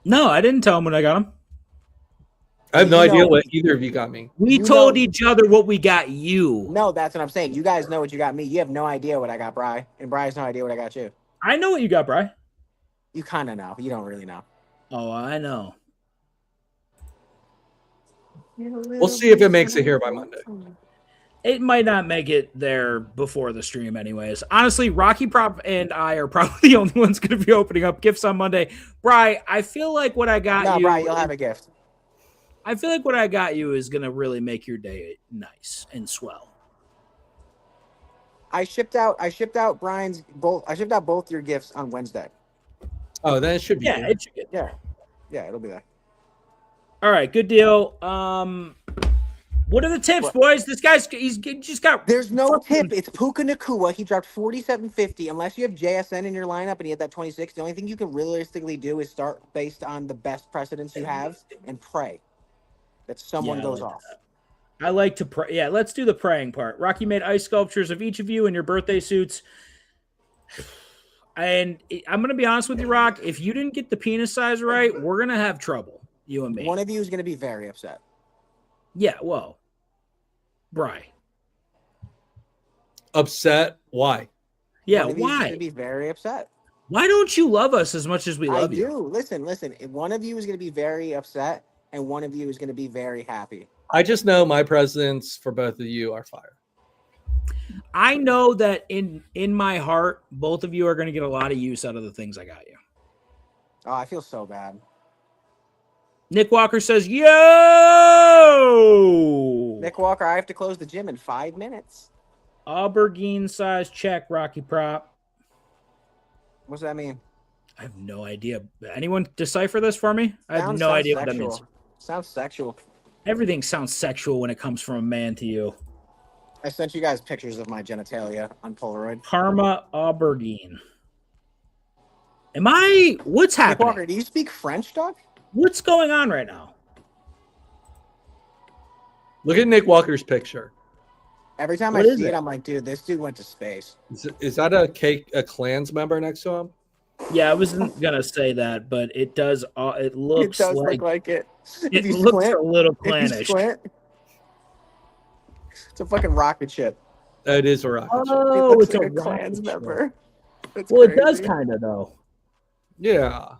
No, I didn't tell him when I got him. I have no You idea know- what either of you got me. We You told know- each other what we got you. No, that's what I'm saying. You guys know what you got me. You have no idea what I got Bry, and Bry has no idea what I got you. I know what you got, Bry. You kind of know. You don't really know. Oh, I know. We'll see if it makes it here by Monday. It might not make it there before the stream, anyways. Honestly, Rocky Prop and I are probably the only ones going to be opening up gifts on Monday. Bry, I feel like what I got No, you. Bry, you'll have a gift. I feel like what I got you is going to really make your day nice and swell. I shipped out Brian's both. I shipped out both your gifts on Wednesday. Oh, then it should be. Yeah, here. it should get. Yeah, it'll be there. All right, good deal. What are the tips, boys? This guy's he's just got. There's no fucking- tip. It's Puka Nakua. He dropped 47.50. Unless you have JSN in your lineup and he had that 26, the only thing you can realistically do is start based on the best precedents you have and pray that someone Yeah, I goes like off. I like to pray. Yeah, let's do the praying part. Rocky made ice sculptures of each of you in your birthday suits. And I'm going to be honest with you, Rock. If you didn't get the penis size right, we're going to have trouble, you and me. One of you is going to be very upset. Yeah, whoa. Bry. Upset? Why? Yeah, One of you is going why? to be very upset. Why don't you love us as much as we I love you? do. Listen. One of you is going to be very upset, and one of you is going to be very happy. I just know my presents for both of you are fire. I know that in my heart, both of you are going to get a lot of use out of the things I got you. Oh, I feel so bad. Nick Walker says, yo! Nick Walker, I have to close the gym in 5 minutes. Aubergine size check, Rocky Prop. What's that mean? I have no idea. Anyone decipher this for me? I have no idea what that means. Sounds sexual. Everything sounds sexual when it comes from a man to you. I sent you guys pictures of my genitalia on Polaroid. Karma Aubergine. What's Nick happening? Walker, do you speak French, dog? What's going on right now? Look at Nick Walker's picture. Every time What I is see it? it, I'm like, dude, this dude went to space. Is that a Clans member next to him? Yeah, I wasn't gonna say that, but it does. It looks It does like look like it. it If you looks squint- a little if you clannish. squint, it's a fucking rocket ship. It is a rocket ship. He Oh, looks it's like a a Klans rocket member. That's Well, it does crazy. kind of though. Yeah.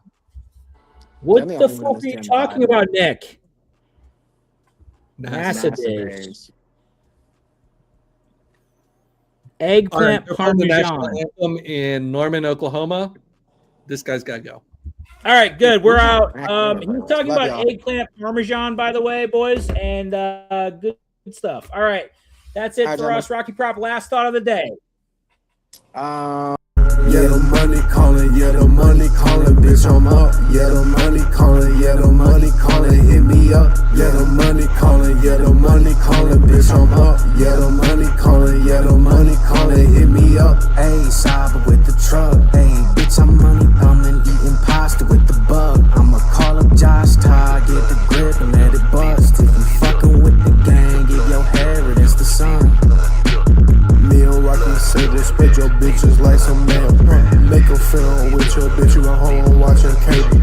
What I'm the the only one fuck are that's you in talking Bible. about, Nick? Nice. NASA days. Eggplant All right, the national Parmesan. anthem in Norman, Oklahoma. This guy's got to go. All right, good. We're out. Love He's talking y'all. about eggplant Parmesan, by the way, boys, and good stuff. All right, that's it All right, for us. Rocky Prop, last thought of the day. Um, Yeah, the money calling, yeah, the money calling, bitch, I'm up. Yeah, the money calling, yeah, the money calling, hit me up. Yeah, the money calling, yeah, the money calling, bitch, I'm up. Yeah, the money calling, yeah, the money calling, hit me up. Ayy, Saba with the truck. Ayy, bitch, I'm money thumbing, eating pasta with the bug. I'ma call up Josh Todd, get the grip and let it bust. If you fucking with the gang, give your hair against the sun. Meal rockin' say respect your bitches like some mail. Make a film with your bitch, you at home watching cable.